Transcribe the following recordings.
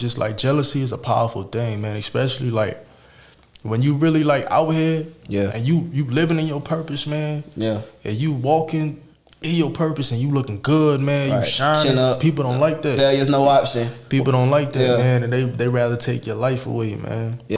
just like jealousy is a powerful thing, man. Especially like when you really like out here, and you living in your purpose, man. Yeah, and you walking in your purpose and you looking good, man. You shining. Up. People don't like that. Failure's no option. People don't like that, man, and they rather take your life away, man. Yeah.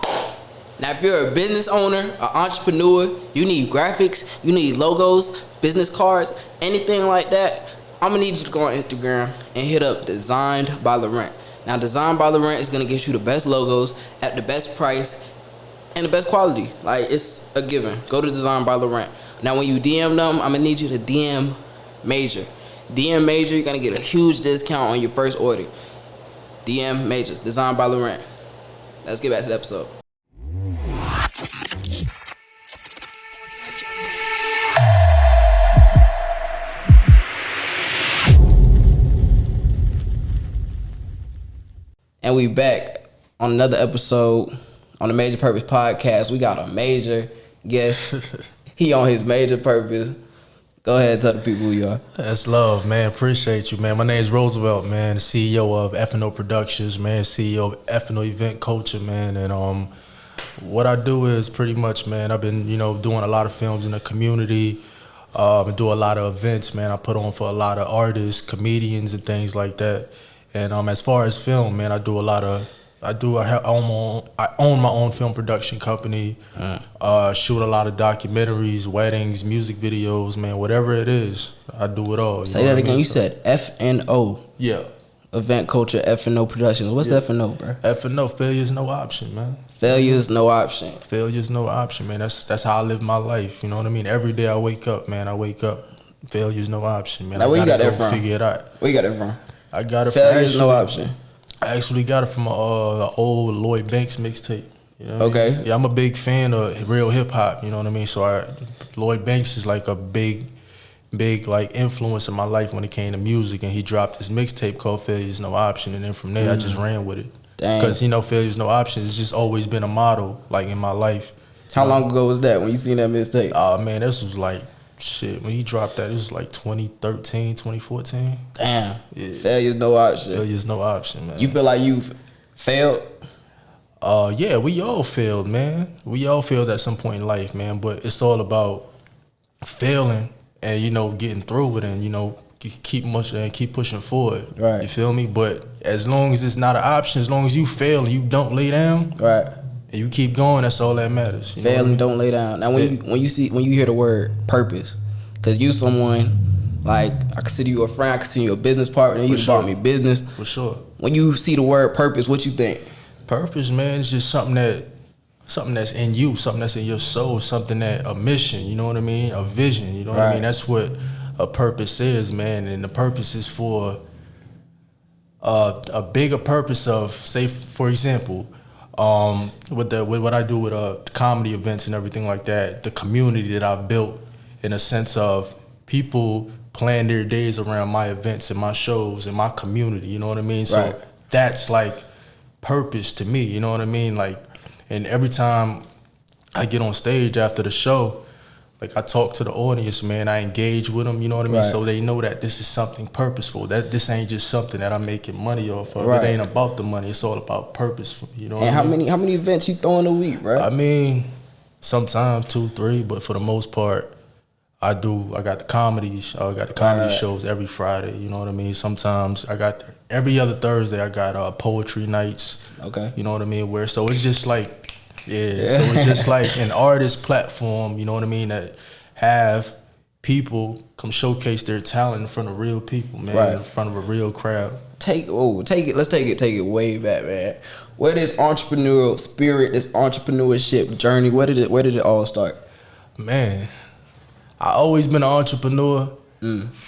Now, if you're a business owner, an entrepreneur, you need graphics, you need logos, business cards, anything like that, I'm gonna need you to go on Instagram and hit up Designed by Laurent. Now, Designed by Laurent is gonna get you the best logos at the best price and the best quality. Like, it's a given. Go to Designed by Laurent. Now, when you DM them, I'm gonna need you to DM Major. DM Major, you're gonna get a huge discount on your first order. DM Major, Designed by Laurent. Let's get back to the episode. And we back on another episode on the Major Purpose Podcast. We got a major guest. He on his major purpose. Go ahead and tell the people who you are. That's love, man. Appreciate you, man. My name is Roosevelt, man. CEO of F&O Productions, man. CEO of F&O Event Culture, man. And what I do is pretty much, man, I've been, doing a lot of films in the community. I do a lot of events, man. I put on for a lot of artists, comedians, and things like that. And as far as film, man, I own my own film production company. Shoot a lot of documentaries, weddings, music videos, man. Whatever it is, I do it all. Say that again. You said F&O. Yeah. Event Culture, F&O Productions. What's F&O, bro? F&O, failure's no option, man. Failure's no option. Failure's no option, man. That's how I live my life. You know what I mean? Every day I wake up, man. Failure's no option, man. Now, where you got that from? Figure it out. Where you got that from? I got it Failure's no option. I actually got it from an old Lloyd Banks mixtape. You know okay. I mean? Yeah, I'm a big fan of real hip hop. You know what I mean? So Lloyd Banks is like a big like influence in my life when it came to music, and he dropped this mixtape called Failure's No Option, and then from there I just ran with it. Because Failure's No Option has just always been a motto like in my life. How long ago was that when you seen that mixtape? Oh man, this was like when he dropped that, it was like 2013, 2014. Damn. Yeah. Failure's no option. Failure's no option, man. You feel like you've failed? Yeah, we all failed, man. We all failed at some point in life, man. But it's all about failing and, getting through it and, keep pushing forward. Right. You feel me? But as long as it's not an option, as long as you fail and you don't lay down. Right. And you keep going, that's all that matters. Fail and don't lay down. Now, when you hear the word purpose, because you someone, like, I consider you a friend, I consider you a business partner, you bought me business. For sure. When you see the word purpose, what you think? Purpose, man, is just something that's in you, something that's in your soul, a mission, you know what I mean? A vision, you know what I mean? That's what a purpose is, man. And the purpose is for a bigger purpose of, say, for example, with what I do with comedy events and everything like that, the community that I've built in a sense of people plan their days around my events and my shows and my community, you know what I mean? So that's like purpose to me, you know what I mean? Like, and every time I get on stage after the show, like I talk to the audience, man, I engage with them, you know what I mean? So they know that this is something purposeful, that this ain't just something that I'm making money off of. It ain't about the money, it's all about purpose, you know what I mean? How many events you throw in a week, bro? I mean, sometimes 2, 3, but for the most part, I got the comedy shows every Friday, you know what I mean? Sometimes every other Thursday I got poetry nights. Okay. You know what I mean? So it's just like, so it's just like an artist platform, you know what I mean, that have people come showcase their talent in front of real people, man, in front of a real crowd. Let's take it way back, man. Where this entrepreneurial spirit, this entrepreneurship journey, where did it all start? Man, I always been an entrepreneur,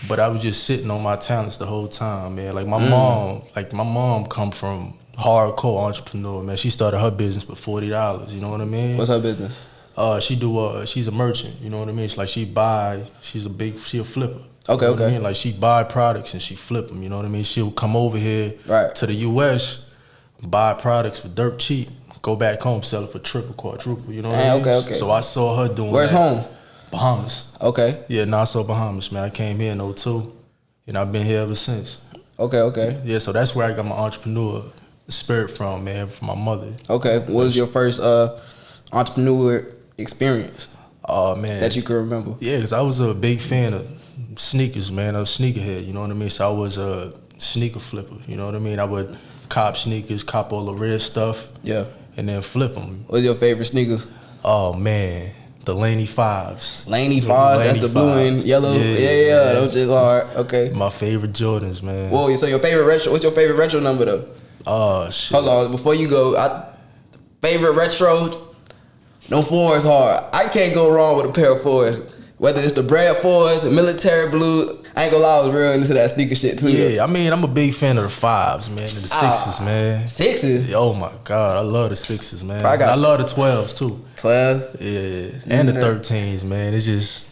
but I was just sitting on my talents the whole time, man. Like my mom come from hardcore entrepreneur, man. She started her business with $40, you know what I mean? What's her business? She's a merchant, you know what I mean? It's like she a flipper. Okay, you know what I mean? Like she buy products and she flip them, you know what I mean? She'll come over here to the US, buy products for dirt cheap, go back home, sell it for triple, quadruple, you know what I mean? Okay. So I saw her doing Where's home? Bahamas. Okay. Yeah, Nassau, Bahamas, man. I came here in 2002, and I've been here ever since. Okay. Yeah, so that's where I got my entrepreneur spirit from, man, from my mother. Okay, what was your first entrepreneur experience? Oh man, that you can remember? Yeah, because I was a big fan of sneakers, man. I was a sneakerhead, you know what I mean? So I was a sneaker flipper, you know what I mean? I would cop sneakers, cop all the red stuff, yeah, and then flip them. What's your favorite sneakers? Oh man, the Laney 5s. Laney 5s, that's the blue and yellow. Yeah, those just hard. Okay. My favorite Jordans, man. Whoa, so your favorite retro? What's your favorite retro number though? Oh shit. Hold on, before you go, favorite retro. No 4s hard. I can't go wrong with a pair of 4s. Whether it's the Brad 4s, military blue. I ain't gonna lie, I was real into that sneaker shit too. Yeah, I mean, I'm a big fan of the 5s, man, and the 6s, man. 6s? Oh my God, I love the 6s, man. I love the 12s too. 12? Yeah, and the 13s, man. It's just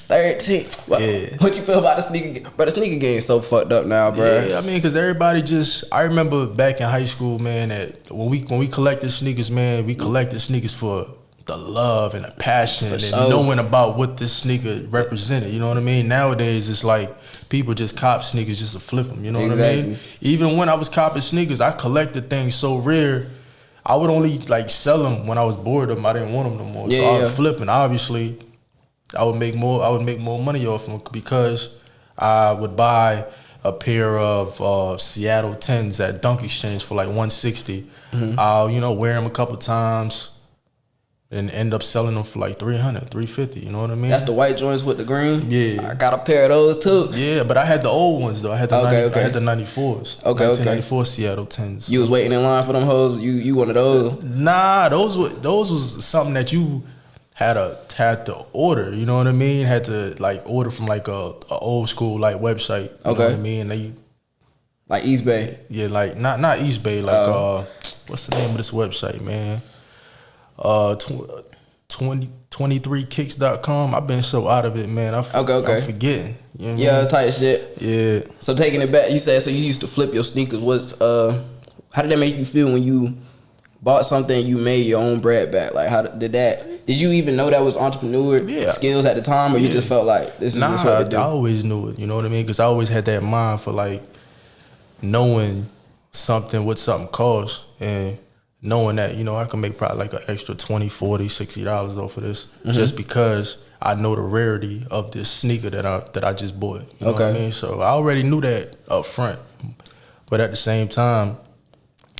13. Yeah. What you feel about the sneaker? But the sneaker game so fucked up now, bro. Yeah, I mean, cause everybody just. I remember back in high school, man, that when we collected sneakers, man, we collected sneakers for the love and the passion and knowing about what this sneaker represented. You know what I mean? Nowadays, it's like people just cop sneakers just to flip them. You know what I mean? Even when I was copping sneakers, I collected things so rare. I would only like sell them when I was bored of them. I didn't want them no more. So I would flip them. Obviously, I would make more money off them because I would buy a pair of Seattle 10s at Dunk Exchange for like $160. I'll wear them a couple times and end up selling them for like $300, $350. You know what I mean? That's the white joints with the green. Yeah, I got a pair of those too. Yeah, but I had the old ones though. I had the I had the 94s. Okay, 1994 Seattle 10s. You was waiting in line for them hoes. You one of those? Nah, those was something that you had to order. You know what I mean? Had to like order from like a old school like website. You know what I mean? They like Eastbay. Yeah, like not Eastbay. Like what's the name of this website, man? 23kicks.com. I've been so out of it, man. I'm forgetting. You know what I mean? Type shit. Yeah. So taking it back, you said so you used to flip your sneakers. How did that make you feel when you bought something and you made your own bread back? Like did you even know that was entrepreneur skills at the time, or you just felt like this is just what to do? I always knew it. You know what I mean? Because I always had that mind for like knowing what something costs and knowing that, I can make probably like an extra $20, $40, $60 off of this just because I know the rarity of this sneaker that I just bought. You know what I mean? So I already knew that up front. But at the same time,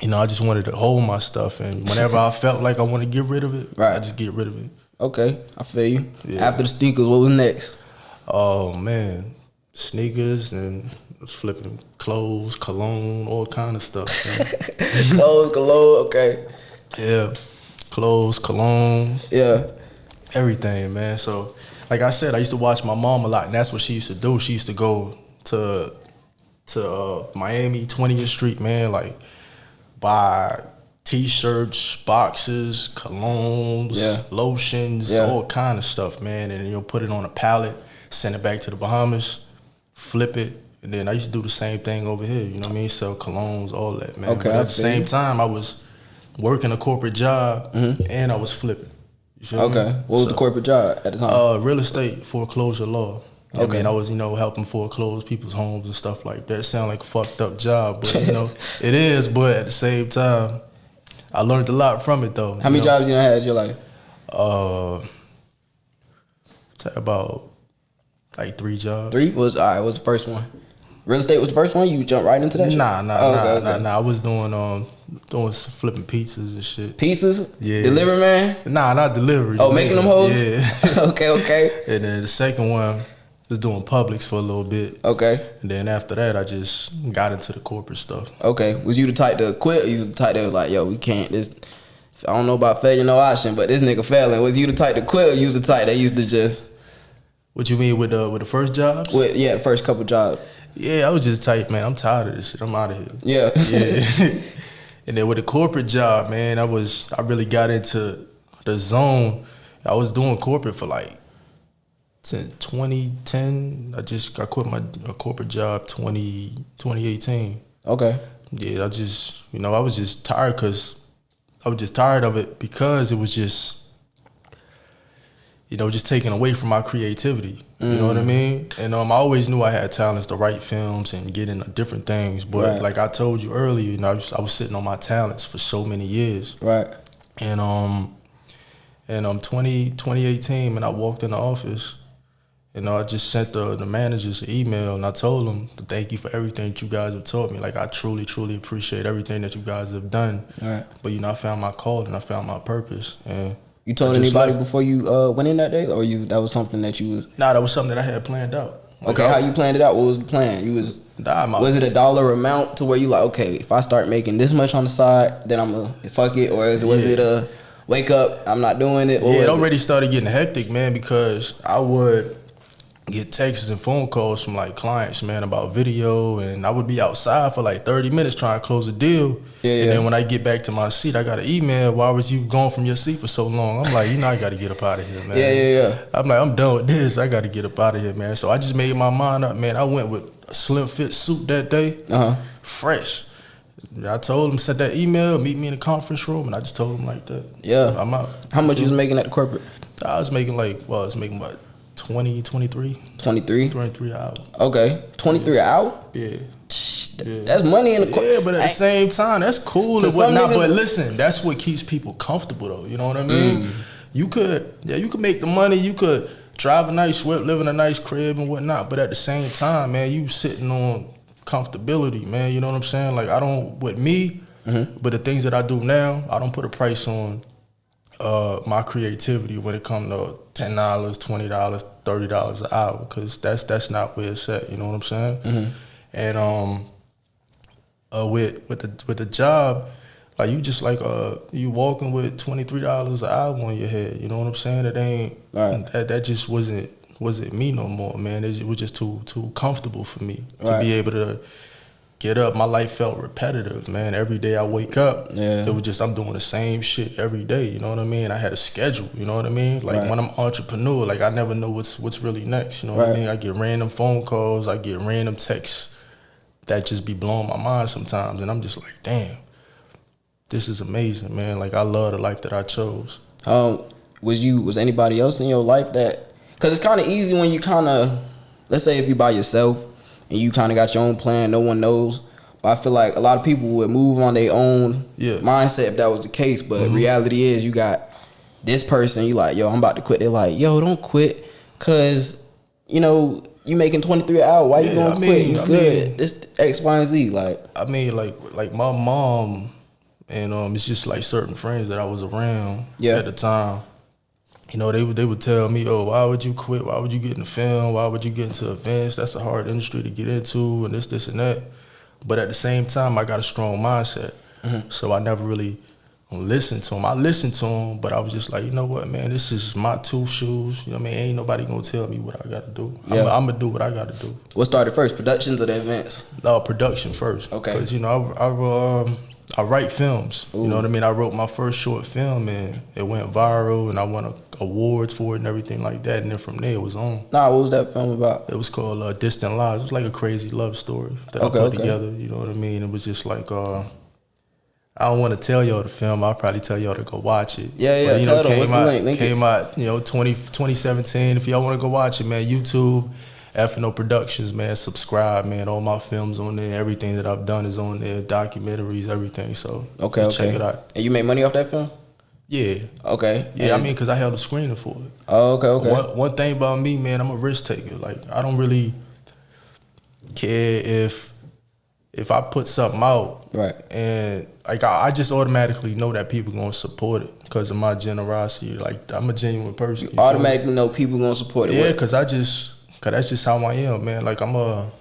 I just wanted to hold my stuff, and whenever I felt like I want to get rid of it, I just get rid of it. Okay, I feel you. Yeah. After the sneakers, what was next? Oh man, sneakers, and I was flipping clothes, cologne, all kind of stuff. Clothes, cologne, okay. Yeah, clothes, cologne. Yeah, everything, man. So, like I said, I used to watch my mom a lot, and that's what she used to do. She used to go to Miami, 20th Street, man, like buy T-shirts, boxes, colognes, lotions, all kind of stuff, man. And put it on a pallet, send it back to the Bahamas, flip it, and then I used to do the same thing over here. You know what I mean? Sell colognes, all that, man. Okay, but at the same time, I was working a corporate job and I was flipping. You feel me? What was the corporate job at the time? Real estate, foreclosure law. I mean, I was, helping foreclose people's homes and stuff like that. It sounds like a fucked up job, but, it is. But at the same time, I learned a lot from it, though. How many jobs you had in your life? About, like, 3 jobs. 3? What's the first one? Real estate was the first one? You jumped right into that shit? Nah. I was doing flipping pizzas and shit. Pizzas? Yeah. Delivery man? Nah, not delivery. Oh, making them hoes? Yeah. Okay. And then the second one was doing Publix for a little bit. Okay. And then after that, I just got into the corporate stuff. Okay. Was you the type to quit, or you the type that was like, yo, we can't, I don't know about failure, no option, but this nigga failing. Was you the type to quit, or you was the type that used to just... What you mean with the first jobs? The first couple jobs. Yeah, I was just tight, man. I'm tired of this shit. I'm out of here. Yeah. And then with the corporate job, man, I really got into the zone. I was doing corporate for like since 2010. I quit my corporate job 2018. Okay. Yeah, I was just tired of it because it was just you know, just taken away from my creativity. You know what I mean? And I always knew I had talents to write films and get into different things. But like I told you earlier, you know, I was sitting on my talents for so many years. Right. And 2018, when I walked in the office, you know, I just sent the managers an email, and I told them, thank you for everything that you guys have taught me. Like, I truly, truly appreciate everything that you guys have done. Right. But, you know, I found my call and I found my purpose. And you told anybody before you went in that day, or that was something that you was? Nah, that was something that I had planned out. Like, okay, how you planned it out? What was the plan? Was it a dollar amount to where you like, okay, if I start making this much on the side, then I'm gonna fuck it, or was it a wake up, I'm not doing it? It already started getting hectic, man, because I would get texts and phone calls from like clients, man, about video, and I would be outside for like 30 minutes trying to close a deal. And then when I get back to my seat, I got an email, why was you gone from your seat for so long? I'm like, you know, I got to get up out of here, man. I'm like, I'm done with this. I got to get up out of here, man. So I just made my mind up, man. I went with a slim fit suit that day, fresh. I told him, sent that email, meet me in the conference room, and I just told him like that. Yeah. I'm out. How much you was making at the corporate? I was making about 23 hours. Okay, 23 an hour? Yeah. That's money in the corporate. Yeah, but at the same time, that's cool and whatnot. But listen, that's what keeps people comfortable, though. You know what I mean? You could make the money. You could drive a nice whip, live in a nice crib and whatnot. But at the same time, man, you sitting on comfortability, man. You know what I'm saying? Like, I don't, with me, but the things that I do now, I don't put a price on my creativity when it comes to $10, $20, $30 an hour, because that's not where it's at. You know what I'm saying? And with the job, like, you just like you walking with $23 an hour on your head. You know what I'm saying? It ain't that just wasn't me no more, man. It was just too comfortable for me to be able to get up. My life felt repetitive, man. Every day I wake up, it was just, I'm doing the same shit every day. You know what I mean? I had a schedule. You know what I mean? Like, when I'm entrepreneur, like, I never know what's really next. You know what I mean? I get random phone calls, I get random texts that just be blowing my mind sometimes, and I'm just like, damn, this is amazing, man. Like, I love the life that I chose. Was anybody else in your life that? Because it's kind of easy when you kind of, let's say if you by yourself and you kind of got your own plan, no one knows. But I feel like a lot of people would move on their own mindset if that was the case. But reality is, you got this person, you like, yo, I'm about to quit. They're like, yo, don't quit, because, you know, you making 23 an hour. Why you gonna quit? You good. This X, Y, and Z. Like, I mean, like my mom, and it's just like certain friends that I was around at the time. You know, they would tell me, oh, why would you quit? Why would you get in the film? Why would you get into events? That's a hard industry to get into, and this, and that. But at the same time, I got a strong mindset. So I never really listened to them. I listened to them, but I was just like, you know what, man, this is my two shoes. You know what I mean? Ain't nobody gonna tell me what I gotta do. I'm gonna do what I gotta do. What started first, productions or the events? No, production first. Okay. Because, you know, I write films. You know what I mean? I wrote my first short film, and it went viral, and I won awards for it and everything like that. And then from there, it was on. What was that film about? It was called Distant Lives. It was like a crazy love story that I put together. You know what I mean? It was just like, I don't want to tell y'all the film. I'll probably tell y'all to go watch it. But, you know, came out, you know, 2017. If y'all want to go watch it, man, YouTube, F&O Productions, man, subscribe, man. All my films on there. Everything that I've done is on there. Documentaries, everything. So check it out. And you made money off that film? Yeah. Okay. Yeah, I mean, because I held a screener for it. Oh, okay. One thing about me, man, I'm a risk taker. Like, I don't really care if I put something out, and like I just automatically know that people gonna support it because of my generosity. Like, I'm a genuine person. You automatically know people gonna support it. Yeah, cause that's just how I am, man. Like, I'm a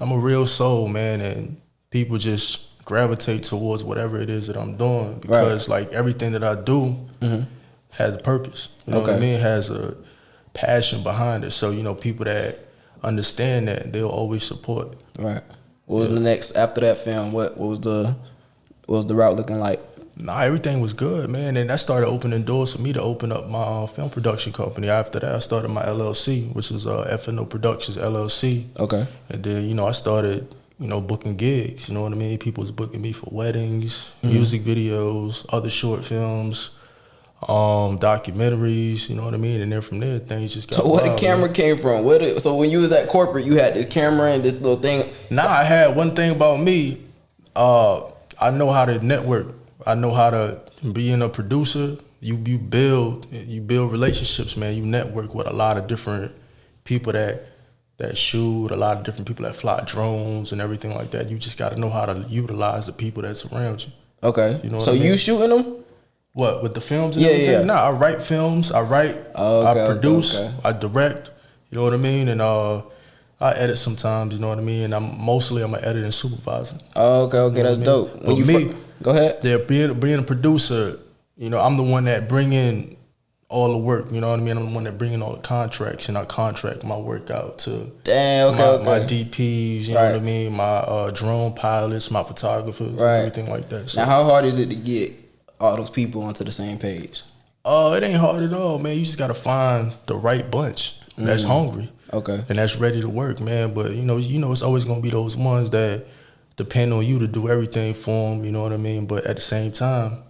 real soul, man, and people just gravitate towards whatever it is that I'm doing because like everything that I do has a purpose. You know what I mean? Has a passion behind it. So, you know, people that understand that, they'll always support it. Right. What was the next after that film? What was the route looking like? Nah, everything was good, man, and that started opening doors for me to open up my film production company. After that, I started my LLC, which is F&O Productions LLC. Okay. And then, you know, I started, you know, booking gigs. You know what I mean? People was booking me for weddings, music videos, other short films, documentaries, you know what I mean? And then from there, things just got So where wild, the camera came from? So when you was at corporate, you had this camera and this little thing? Nah, I had one thing about me. I know how to network. I know how to, being a producer, you build relationships, man. You network with a lot of different people that shoot, a lot of different people that fly drones and everything like that. You just got to know how to utilize the people that's around you. Okay. You know so what I mean? you shooting them? What, with the films and everything? Yeah. Nah, I write films. I write. I produce. Okay. I direct. You know what I mean? And I edit sometimes. You know what I mean? And I'm an editing supervisor. Oh, okay. You know That's dope. When Go ahead. Yeah, being a producer, you know, I'm the one that bring in all the work. You know what I mean? I'm the one that bring in all the contracts, and I contract my work out to my DPs. You know what I mean? My drone pilots, my photographers, everything like that. So, now, how hard is it to get all those people onto the same page? It ain't hard at all, man. You just gotta find the right bunch that's hungry, and that's ready to work, man. But you know, it's always gonna be those ones that depend on you to do everything for them. You know what I mean? But at the same time,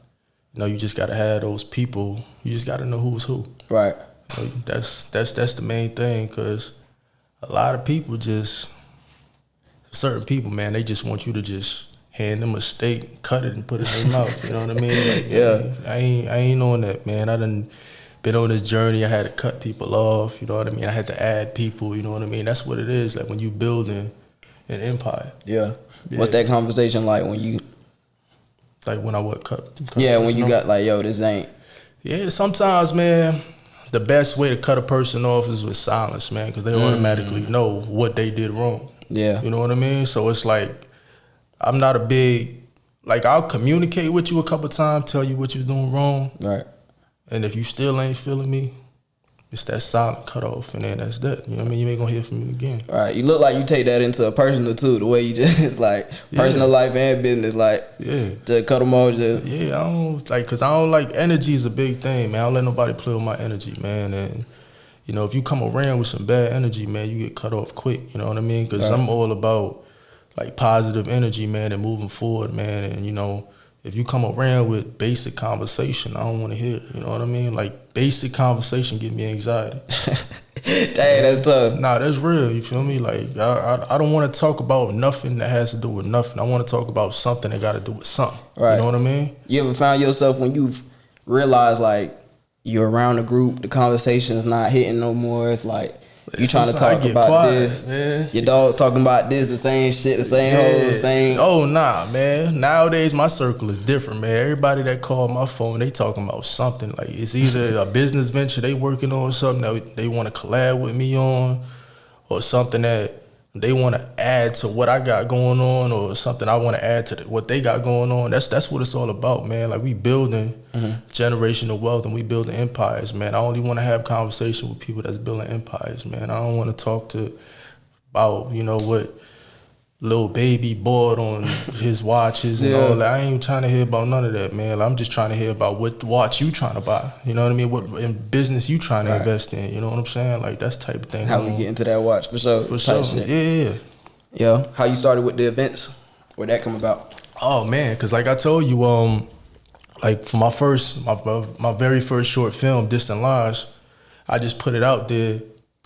you know, you just gotta have those people. You just gotta know who's who. Right. You know, that's the main thing, because a lot of people certain people, man, they just want you to just hand them a steak, cut it, and put it in their mouth. You know what I mean? Like, man, I ain't on that, man. I done been on this journey. I had to cut people off. You know what I mean? I had to add people. You know what I mean? That's what it is. Like when you building an empire. Yeah. What's that conversation like when you? Like when I cut yeah, when you got like, yo, this ain't. Yeah, sometimes, man, the best way to cut a person off is with silence, man, because they automatically know what they did wrong. Yeah. You know what I mean? So it's like, I'm not a big, like, I'll communicate with you a couple times, tell you what you're doing wrong. Right. And if you still ain't feeling me, it's that silent cutoff, and then that's that. You know what I mean? You ain't gonna hear from me again. All right. You look like you take that into a personal too, the way you just like personal life and business, like to cut them off. Yeah, I don't like, cause I don't like, energy is a big thing, man. I don't let nobody play with my energy, man. And you know, if you come around with some bad energy, man, you get cut off quick. You know what I mean? Cause I'm all about like positive energy, man, and moving forward, man. And you know, if you come around with basic conversation, I don't want to hear it. You know what I mean? Like, basic conversation give me anxiety. Dang, that's tough. Nah, that's real. You feel me? Like, I don't want to talk about nothing that has to do with nothing. I want to talk about something that got to do with something. Right. You know what I mean? You ever found yourself when you've realized, like, you're around a group, the conversation is not hitting no more, it's like, you trying to talk about quiet, this, man. Your dog's talking about this, the same shit, the same hoes, the same. Oh, nah, man. Nowadays, my circle is different, man. Everybody that call my phone, they talking about something. Like, it's either a business venture they working on, something that they want to collab with me on, or something that they want to add to what I got going on, or something I want to add to what they got going on. That's what it's all about, man. Like, we building generational wealth, and we building empires, man. I only want to have conversation with people that's building empires, man. I don't want to talk about, you know, what Lil Baby bought on his watches and all that. I ain't trying to hear about none of that, man. I'm just trying to hear about what watch you trying to buy. You know what I mean? What in business you trying to invest in. You know what I'm saying? Like, that's type of thing. How we get into that watch, for sure. For sure. Yeah. How you started with the events? Where'd that come about? Oh, man, because like I told you, like for my very first short film, Distant Lives, I just put it out there.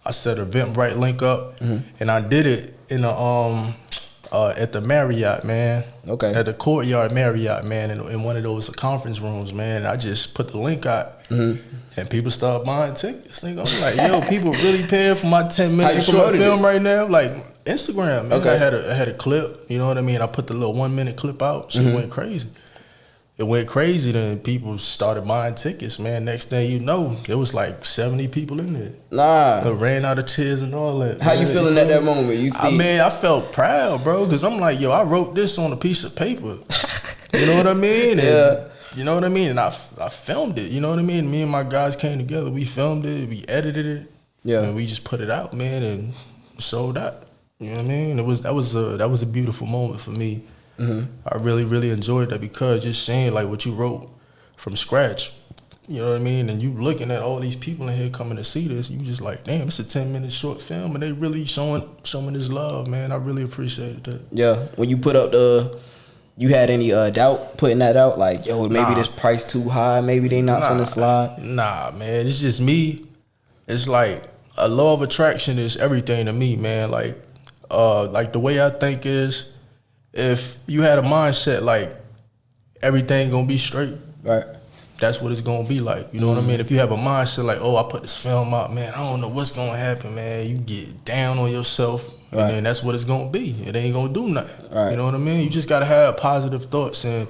I set an Eventbrite link up, and I did it in at the Marriott, man. Okay. At the Courtyard Marriott, man, in one of those conference rooms, man. I just put the link out, and people started buying tickets. I'm like, yo, people really paying for my 10-minute short film right now? Like, Instagram, man. Okay. I had a clip, you know what I mean? I put the little 1-minute clip out. Shit went crazy. It went crazy, then people started buying tickets, man. Next thing you know, there was like 70 people in there. Nah. They ran out of chairs and all that. How you feeling at that moment? I felt proud, bro, because I'm like, yo, I wrote this on a piece of paper. You know what I mean? And, you know what I mean? And I filmed it, you know what I mean? Me and my guys came together. We filmed it. We edited it. Yeah. And we just put it out, man, and sold out. You know what I mean? That was a beautiful moment for me. I really, really enjoyed that, because just saying like what you wrote from scratch, you know what I mean? And you looking at all these people in here coming to see this, you just like, damn, it's a 10-minute short film, and they really showing this love, man. I really appreciated that. Yeah, when you put up the You had any doubt putting that out? Like, yo, maybe this price too hie. Maybe they not finna slide. Nah, man. It's just me. It's like a law of attraction is everything to me, man. Like the way I think is, if you had a mindset like everything gonna be straight, right? That's what it's gonna be like. You know what I mean? If you have a mindset like, oh, I put this film out, man, I don't know what's gonna happen, man. You get down on yourself, and then that's what it's gonna be. It ain't gonna do nothing. Right. You know what I mean? You just gotta have positive thoughts, and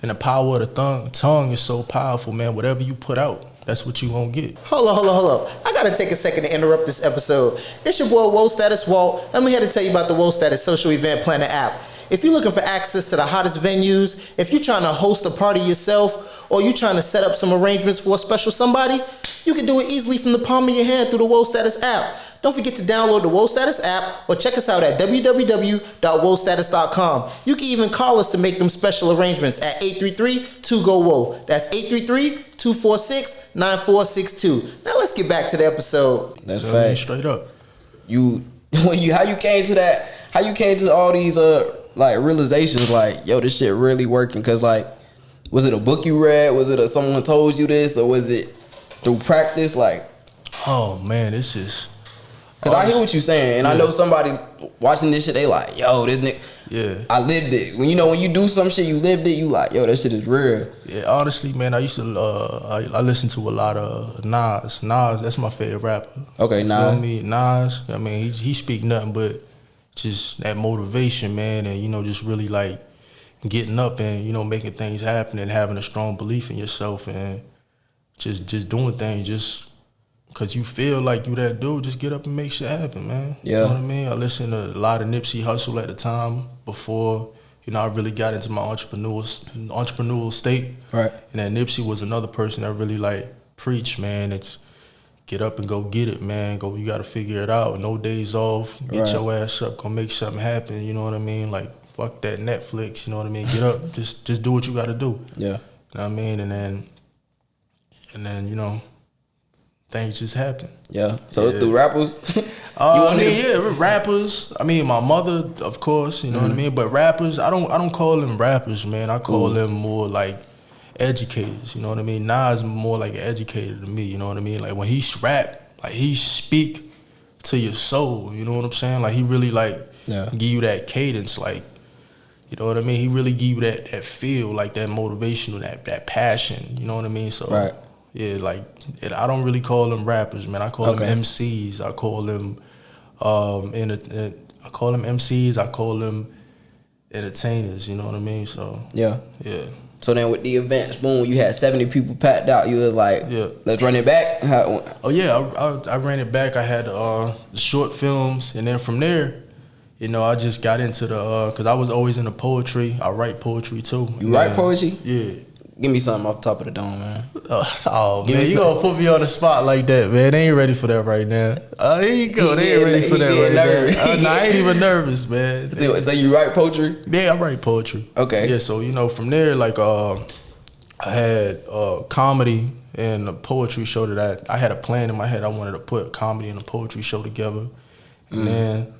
the power of the tongue is so powerful, man. Whatever you put out, that's what you gonna get. Hold up. I gotta take a second to interrupt this episode. It's your boy Woe Status Walt. I'm here to tell you about the Woe Status Social Event Planner app. If you're looking for access to the hottest venues, if you're trying to host a party yourself, or you're trying to set up some arrangements for a special somebody, you can do it easily from the palm of your hand through the Woe Status app. Don't forget to download the Woe Status app or check us out at www.woestatus.com. You can even call us to make them special arrangements at 833-2GO-WOE. That's 833-246-9462. Now let's get back to the episode. That's fact. Straight up. How you came to that? How you came to all these like realizations? Like, yo, this shit really working? Cause like, was it a book you read? Was it someone told you this, or was it through practice? Like, oh man, it's just. Cause I hear what you're saying, and I know somebody watching this shit. They like, yo, this nigga. Yeah. I lived it. When you do some shit, you lived it. You like, yo, that shit is real. Yeah, honestly, man, I used to. I listen to a lot of Nas. Nas, that's my favorite rapper. Okay, Nas. Feel me? Nas. I mean, he speak nothing but just that motivation, man, and just really like getting up and making things happen and having a strong belief in yourself and just doing things just because you feel like you that dude. Just get up and make shit happen, man. Yeah. You know what I mean? I listened to a lot of Nipsey Hussle at the time before I really got into my entrepreneurial state. Right. And then Nipsey was another person that really like preach, man. It's get up and go get it, man. You got to figure it out. No days off. Get your ass up. Go make something happen. You know what I mean? Like, fuck that Netflix. You know what I mean? Get up. just do what you got to do. Yeah. You know what I mean? And then things just happen. Yeah. So it's through rappers? Rappers. I mean, my mother, of course, you know what I mean? But rappers, I don't call them rappers, man. I call them more like educators, you know what I mean? Nas more like an educator to me, you know what I mean? Like when he rap, like he speak to your soul, you know what I'm saying? Like he really like give you that cadence, like, you know what I mean? He really give you that feel, like that motivation, that passion, you know what I mean? So yeah, like I don't really call them rappers, man. I call them MCs. I call them MCs. I call them entertainers. You know what I mean? So yeah. So then with the events, boom, you had 70 people packed out. You was like, let's run it back. Oh yeah, I ran it back. I had the short films, and then from there, I just got into because I was always into poetry. I write poetry too. You write poetry? Yeah. Give me something off the top of the dome, man. Oh man, you gonna put me on the spot like that, man? They ain't ready for that right now. Here you go. They ain't ready for that right now. I ain't even nervous, man. So you write poetry? Yeah, I write poetry. Okay. Yeah, so from there, like I had comedy and a poetry show that I had a plan in my head. I wanted to put comedy and a poetry show together, and then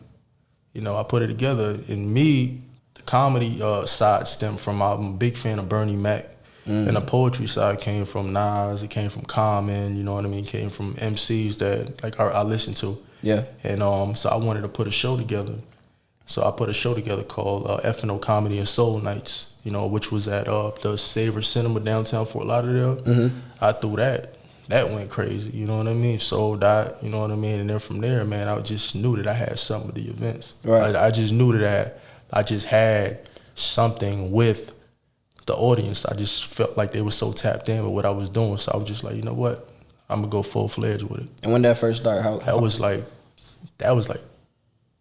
I put it together. And me, the comedy side stemmed from I'm a big fan of Bernie Mac. And the poetry side came from Nas, it came from Common, you know what I mean? It came from MCs that like I listen to. Yeah. And so I wanted to put a show together. So I put a show together called F&O Comedy and Soul Nights, which was at the Savor Cinema downtown Fort Lauderdale. I threw that. That went crazy, you know what I mean? Sold out, you know what I mean? And then from there, man, I just knew that I had some of the events. Right. I just knew that I just had something with the audience. I just felt like they were so tapped in with what I was doing. So I was just like, you know what? I'm gonna go full-fledged with it. And when that first started, that was like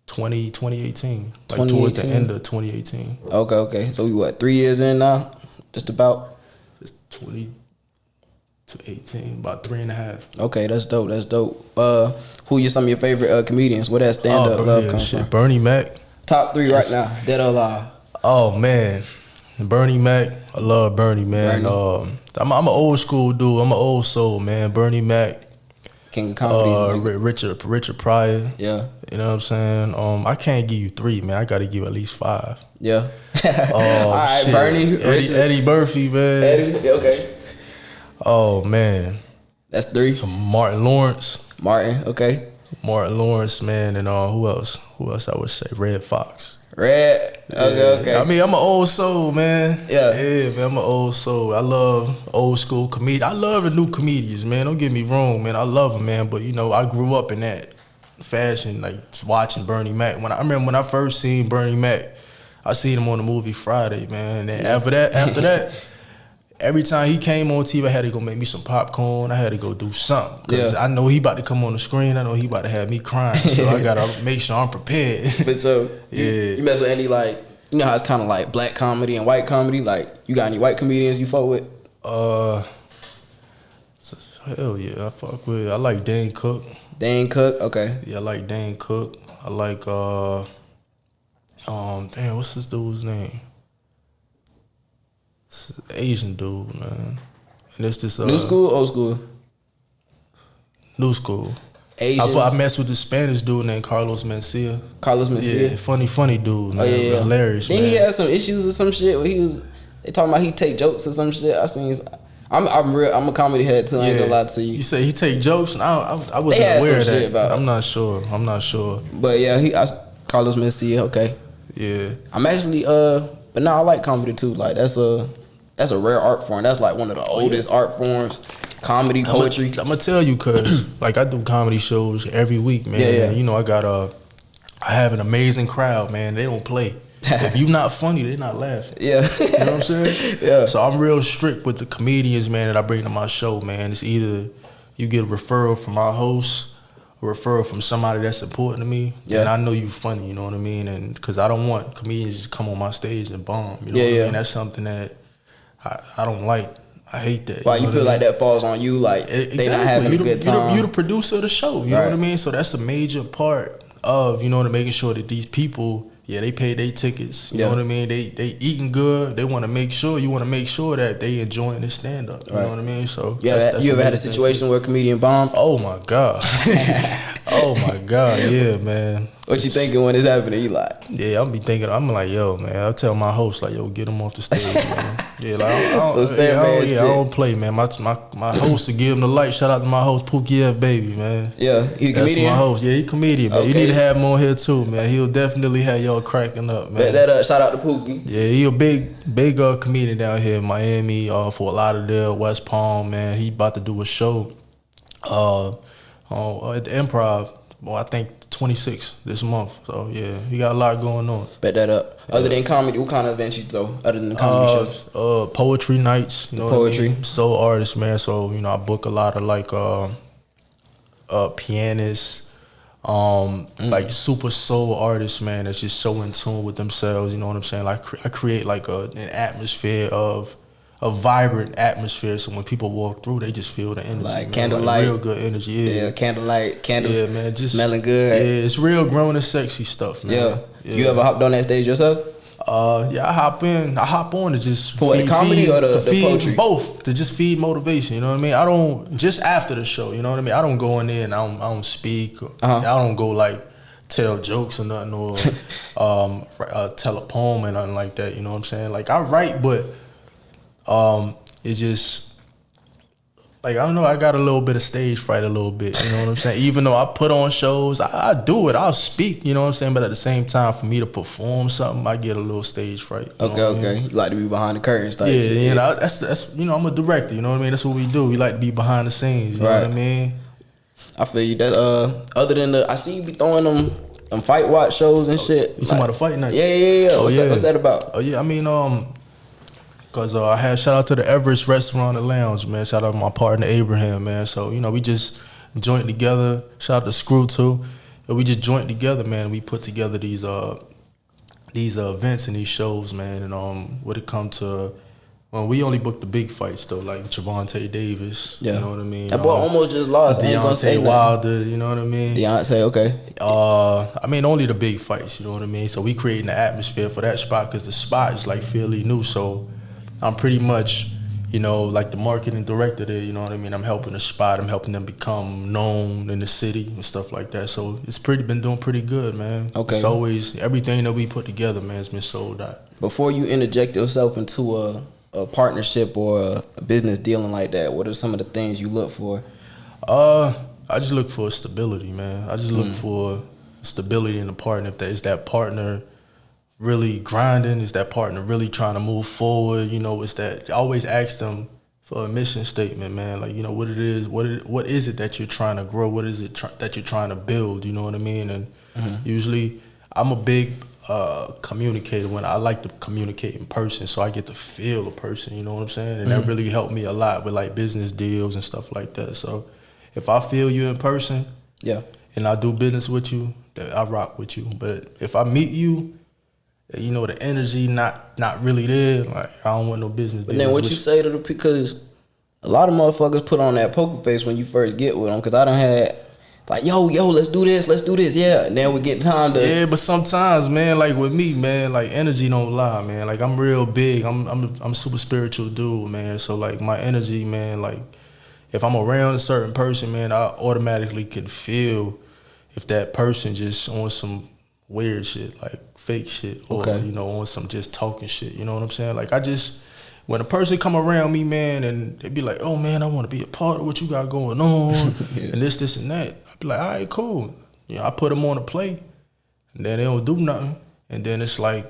2018. Like towards the end of 2018. Okay. So we 3 years in now? Just about? It's 2018, about 3.5. Okay, that's dope. Who are some of your favorite comedians? Where that stand-up love comes from? Bernie Mac. Top 3 right now, dead or alive? Oh man. Bernie Mac, I love Bernie, man. I'm an old school dude. I'm an old soul, man. Bernie Mac, King of Comedy, Richard Pryor, You know what I'm saying? I can't give you 3, man. I gotta give at least 5. Yeah. Oh, all right, shit. Bernie. Eddie Murphy, man. Eddie, okay. Oh man. That's 3. Martin Lawrence. Martin, okay. Martin Lawrence, man, and who else? Who else I would say? Red Fox. Red. Okay. I mean, I'm an old soul, man. Yeah, man, I'm an old soul. I love old school comedians. I love the new comedians, man. Don't get me wrong, man. I love them, man. But you know, I grew up in that fashion, like watching Bernie Mac. I remember when I first seen Bernie Mac, I seen him on the movie Friday, man. And after that. Every time he came on TV, I had to go make me some popcorn. I had to go do something. Because I know he about to come on the screen. I know he about to have me crying. So I got to make sure I'm prepared. But so, yeah. You mess with any, like, you know how it's kind of like black comedy and white comedy? Like, you got any white comedians you fuck with? Hell yeah. I like Dane Cook. Dane Cook, okay. Yeah, I like Dane Cook. I like, damn, what's this dude's name? Asian dude, man. And it's this new school, old school? New school. Asian. I messed with the Spanish dude named Carlos Mencia. Carlos Mencia? Yeah, funny dude, man. Yeah. Hilarious, then man. He had some issues or some shit where they talking about he take jokes or some shit. I seen I'm a comedy head too, I ain't gonna lie to you. You say he take jokes? And I wasn't aware of that. I'm not sure. But yeah, Carlos Mencia, okay. Yeah. I'm actually but now I like comedy too. Like that's a rare art form. That's like one of the oldest art forms. Comedy, poetry. I'm gonna tell you, cause like I do comedy shows every week, man. Yeah. And, you know, I have an amazing crowd, man. They don't play. If you not funny, they not laughing. Yeah. You know what I'm saying? Yeah. So I'm real strict with the comedians, man, that I bring to my show, man. It's either you get a referral from my host, a referral from somebody that's important to me, and I know you funny, you know what I mean? And because I don't want comedians to just come on my stage and bomb, you know what I mean? That's something that I don't like. I hate that. Like, you feel like that falls on you, like they not having a good time. You the producer of the show, you know what I mean? So that's a major part of, you know, making sure that these people, they pay their tickets, you know what I mean? They eating good. They want to make sure, you want to make sure that they enjoying the stand up, you know what I mean? So that's you ever had a situation where a comedian bombed? Oh my God. Oh my God, yeah, man. What you thinking when it's happening? You like? Yeah, I'm like, yo, man. I'll tell my host, like, yo, get him off the stage, man. Yeah, like, I don't play, man. My host will give him the light. Shout out to my host, Pookie F. Baby, man. Yeah, he a comedian? That's my host. Yeah, he comedian, man. You need to have him on here too, man. He'll definitely have y'all cracking up, man. Shout out to Pookie. Yeah, he a big comedian down here in Miami, Fort Lauderdale, West Palm, man. He about to do a show at the Improv. Well, I think 26 this month. So yeah, he got a lot going on. Bet that up. Yeah. Other than comedy, what kind of events you throw? Other than the comedy shows? Poetry nights. You know poetry. What I mean? Soul artists, man. So, you know, I book a lot of like pianists, like super soul artists, man. That's just so in tune with themselves. You know what I'm saying? Like I create like an atmosphere of a vibrant atmosphere, so when people walk through, they just feel the energy. Like man. candlelight, like real good energy. Yeah, candlelight, candles. Yeah, man, just smelling good. Yeah, it's real grown and sexy stuff, man. Yeah. You ever hopped on that stage yourself? Yeah, I hop on to just for the comedy or the poetry? Both, to just feed motivation. You know what I mean? I don't just after the show. You know what I mean? I don't go in there and I don't speak. I don't go like tell jokes or nothing or tell a poem and nothing like that. You know what I'm saying? Like I write, but it's just like, I don't know, I got a little bit of stage fright a little bit, you know what I'm saying? Even though I put on shows, I do it, I'll speak, you know what I'm saying? But at the same time, for me to perform something, I get a little stage fright. Okay. You like to be behind the curtains. Like, you know, that's you know, I'm a director, you know what I mean? That's what we do. We like to be behind the scenes, you know what I mean? I feel you. That other than I see you be throwing them fight watch shows and shit. You talking about the fight night? Yeah. What's that about? Oh yeah, I mean, cause I had shout out to the Everest Restaurant and Lounge, man. Shout out to my partner Abraham, man. So, you know, we just joint together. Shout out to Screw too. And we just joint together, man. We put together these events and these shows, man. And when it come to, well, we only book the big fights though, like Javante Davis. Yeah. You know what I mean? That boy almost just lost. Deontay Wilder. You know what I mean? Deontay, okay. I mean, only the big fights. You know what I mean? So we creating the atmosphere for that spot, cause the spot is like fairly new. So I'm pretty much, you know, like the marketing director there, you know what I mean? I'm helping the spot, I'm helping them become known in the city and stuff like that. So it's been doing pretty good, man. Okay. It's always, everything that we put together, man, has been sold out. Before you interject yourself into a partnership or a business dealing like that, what are some of the things you look for? I just look for stability, man. I just look for stability in the partner. If is that partner really grinding? Is that partner really trying to move forward? You know, is that I always ask them for a mission statement, man. Like, you know, what it is, what is it that you're trying to grow? What is it that you're trying to build? You know what I mean? And usually, I'm a big communicator. When I like to communicate in person, so I get to feel a person. You know what I'm saying? And that really helped me a lot with like business deals and stuff like that. So if I feel you in person, and I do business with you, I rock with you. But if I meet you, you know, the energy not really there, like I don't want no business. But then what you say to the, because a lot of motherfuckers put on that poker face when you first get with them, because I done had like, yo, let's do this, yeah. And then we get time to. Yeah, but sometimes, man, like with me, man, like energy don't lie, man. Like I'm real big. I'm super spiritual dude, man. So like my energy, man, like if I'm around a certain person, man, I automatically can feel if that person just on some weird shit, like fake shit, or you know, on some just talking shit. You know what I'm saying? Like when a person come around me, man, and they be like, "Oh man, I want to be a part of what you got going on," and this and that. I be like, "All right, cool." You know, I put them on a play, and then they don't do nothing, and then it's like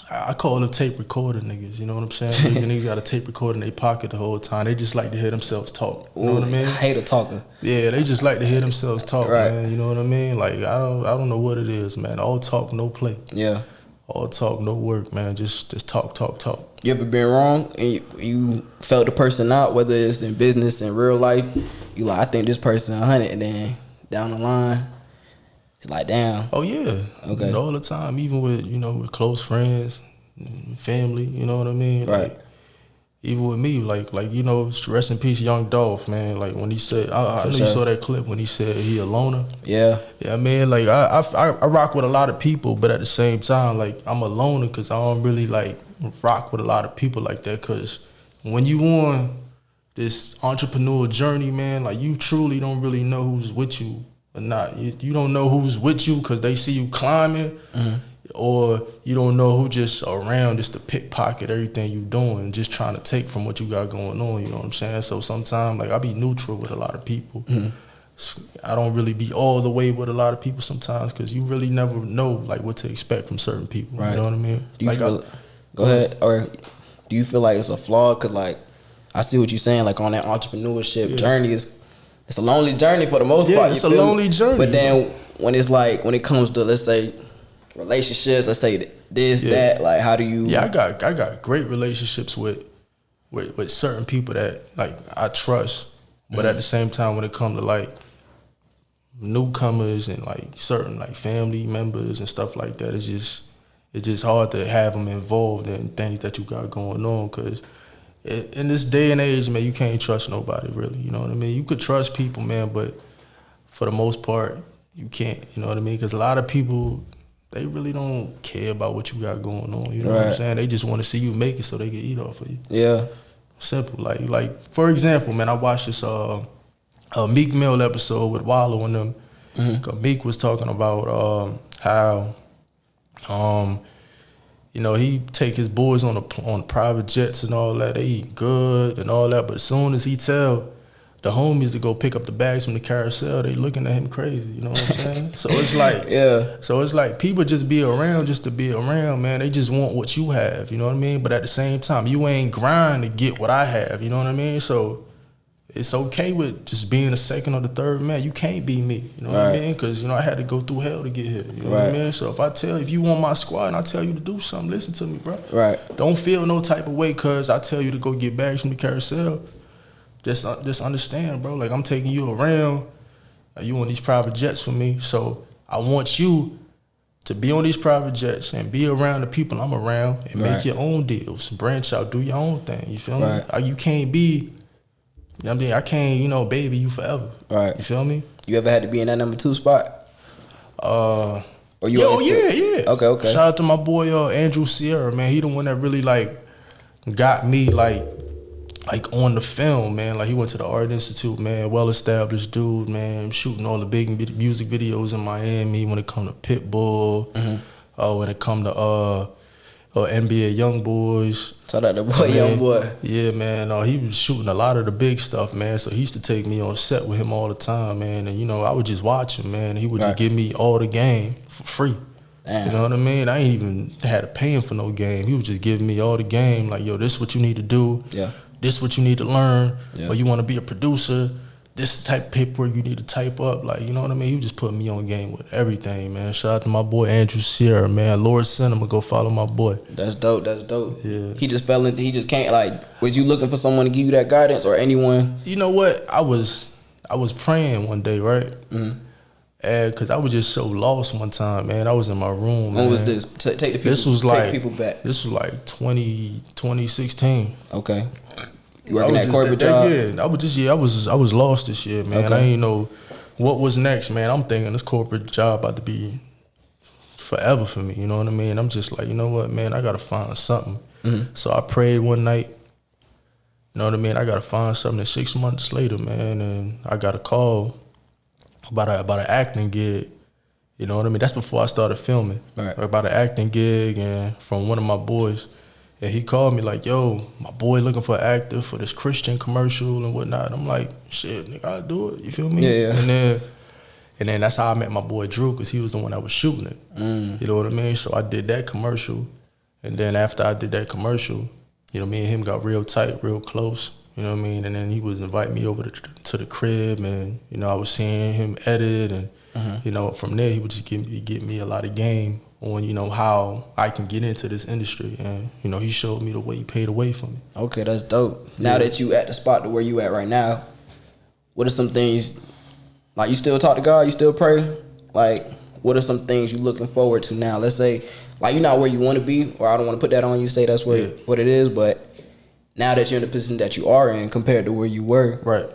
I call them tape recorder niggas. You know what I'm saying? Niggas got a tape recorder in their pocket the whole time. They just like to hear themselves talk. You know what I mean? I hate a talker. Yeah, they just like to hear themselves talk, man. You know what I mean? Like I don't know what it is, man. All talk, no play. Yeah. All talk, no work, man. Just talk. You ever been wrong and you felt the person out, whether it's in business and real life? You like, I think this person 100, and then down the line, it's like, damn. Oh yeah. Okay. All the time, even with close friends, family. You know what I mean? Right. Like, even with me, like rest in peace, Young Dolph, man. Like when he said, I know you saw that clip when he said he a loner. Yeah. Yeah, man. Like I rock with a lot of people, but at the same time, like I'm a loner because I don't really like rock with a lot of people like that. Because when you on this entrepreneurial journey, man, like you truly don't really know who's with you or not. You don't know who's with you because they see you climbing. Or you don't know who just around just to pickpocket everything you doing, just trying to take from what you got going on, you know what I'm saying? So sometimes, like, I be neutral with a lot of people. I don't really be all the way with a lot of people sometimes because you really never know, like, what to expect from certain people, you know what I mean? Do you go ahead, or do you feel like it's a flaw? Because, like, I see what you're saying, like, on that entrepreneurship journey, it's a lonely journey for the most part. It's a lonely journey. But then when it comes to, let's say, relationships, let's say that, like, how do you? Yeah, I got great relationships with certain people that like I trust, but at the same time, when it comes to like newcomers and like certain like family members and stuff like that, it's just hard to have them involved in things that you got going on because in this day and age, man, you can't trust nobody really. You know what I mean? You could trust people, man, but for the most part, you can't. You know what I mean? Because a lot of people, they really don't care about what you got going on. You know what I'm saying? They just want to see you make it so they can eat off of you. Yeah. Simple. Like for example, man, I watched this Meek Mill episode with Wallow and them. Meek was talking about how he take his boys on private jets and all that. They eat good and all that, but as soon as he tell the homies to go pick up the bags from the carousel, they looking at him crazy, you know what I'm saying? So it's like, so it's like people just be around just to be around, man. They just want what you have, you know what I mean? But at the same time, you ain't grind to get what I have, you know what I mean? So it's okay with just being the second or the third man. You can't be me, you know what I mean? Because, I had to go through hell to get here, you know what I mean? So if you want my squad and I tell you to do something, listen to me, bro. Don't feel no type of way because I tell you to go get bags from the carousel. Just understand, bro. Like, I'm taking you around. You on these private jets with me. So I want you to be on these private jets and be around the people I'm around and make your own deals. Branch out. Do your own thing. You feel me? You can't be, you know what I mean? I can't, baby you forever. You feel me? You ever had to be in that number 2 spot? Yeah. Okay. Shout out to my boy Andrew Sierra, man. He the one that really, like, got me, like, like on the film, man. Like he went to the Art Institute, man. Well established dude, man. Shooting all the big music videos in Miami. When it come to Pitbull, when it come to NBA Young Boys. Shout out the boy, Young Boy. Yeah, man. He was shooting a lot of the big stuff, man. So he used to take me on set with him all the time, man. And I would just watch him, man. He would just give me all the game for free. Damn. You know what I mean? I ain't even had to pay him for no game. He was just giving me all the game. Like, yo, this is what you need to do. Yeah. This is what you need to learn. Yeah. Or you want to be a producer. This type of paperwork you need to type up. Like, you know what I mean? He was just putting me on game with everything, man. Shout out to my boy Andrew Sierra, man. Lord Cinema, go follow my boy. That's dope. That's dope. Yeah. He just can't, like, was you looking for someone to give you that guidance or anyone? You know what? I was praying one day, right? Mm-hmm. Cause I was just so lost one time, man. I was in my room. When was this? Take the people. Take people back. This was like 2016. Okay. You working that corporate job? Yeah, I was lost this year, man. Okay. I didn't know what was next, man. I'm thinking this corporate job about to be forever for me. You know what I mean? I'm just like, you know what, man? I gotta find something. Mm-hmm. So I prayed one night. You know what I mean? I gotta find something. And 6 months later, man, and I got a call about an acting gig. You know what I mean? That's before I started filming. Right. About an acting gig, and from one of my boys. And he called me like, yo, my boy looking for an actor for this Christian commercial and whatnot. I'm like, shit, nigga, I'll do it. You feel me? Yeah. And then that's how I met my boy Drew, because he was the one that was shooting it. You know what I mean? So I did that commercial. And then after I did that commercial, me and him got real tight, real close. You know what I mean? And then he was inviting me over to the crib, and, I was seeing him edit. And, from there, he would just give me a lot of game on, how I can get into this industry. And, he showed me the way, he paid the way for me. Okay, that's dope. Yeah. Now that you at the spot to where you at right now, what are some things, like, you still talk to God, you still pray? Like, what are some things you looking forward to now? Let's say, like, you're not where you want to be, or I don't want to put that on you, say that's what it is, but now that you're in the position that you are in compared to where you were, right?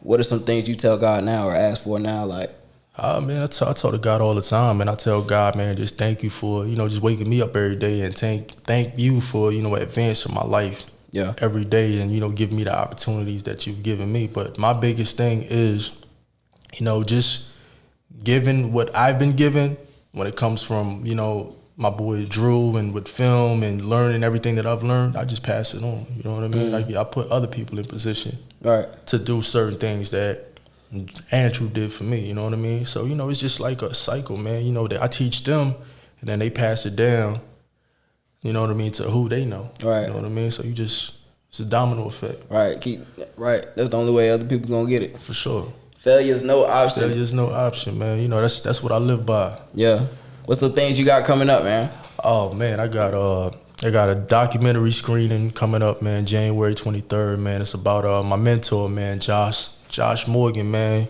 What are some things you tell God now or ask for now, like? Man, I talk to God all the time, and I tell God, man, just thank you for, just waking me up every day, and thank you for, advancing my life every day, and, giving me the opportunities that you've given me. But my biggest thing is, just giving what I've been given when it comes from, my boy Drew, and with film and learning everything that I've learned, I just pass it on. You know what I mean? I put other people in position to do certain things that Andrew did for me, you know what I mean? So, it's just like a cycle, man. That I teach them, and then they pass it down, you know what I mean, to who they know. Right. You know what I mean? So it's a domino effect. Right. That's the only way other people gonna get it. For sure. Failure's no option. Failure's no option, man. That's what I live by. Yeah. What's the things you got coming up, man? Oh, man, I got a documentary screening coming up, man, January 23rd, man. It's about my mentor, man, Josh Morgan, man,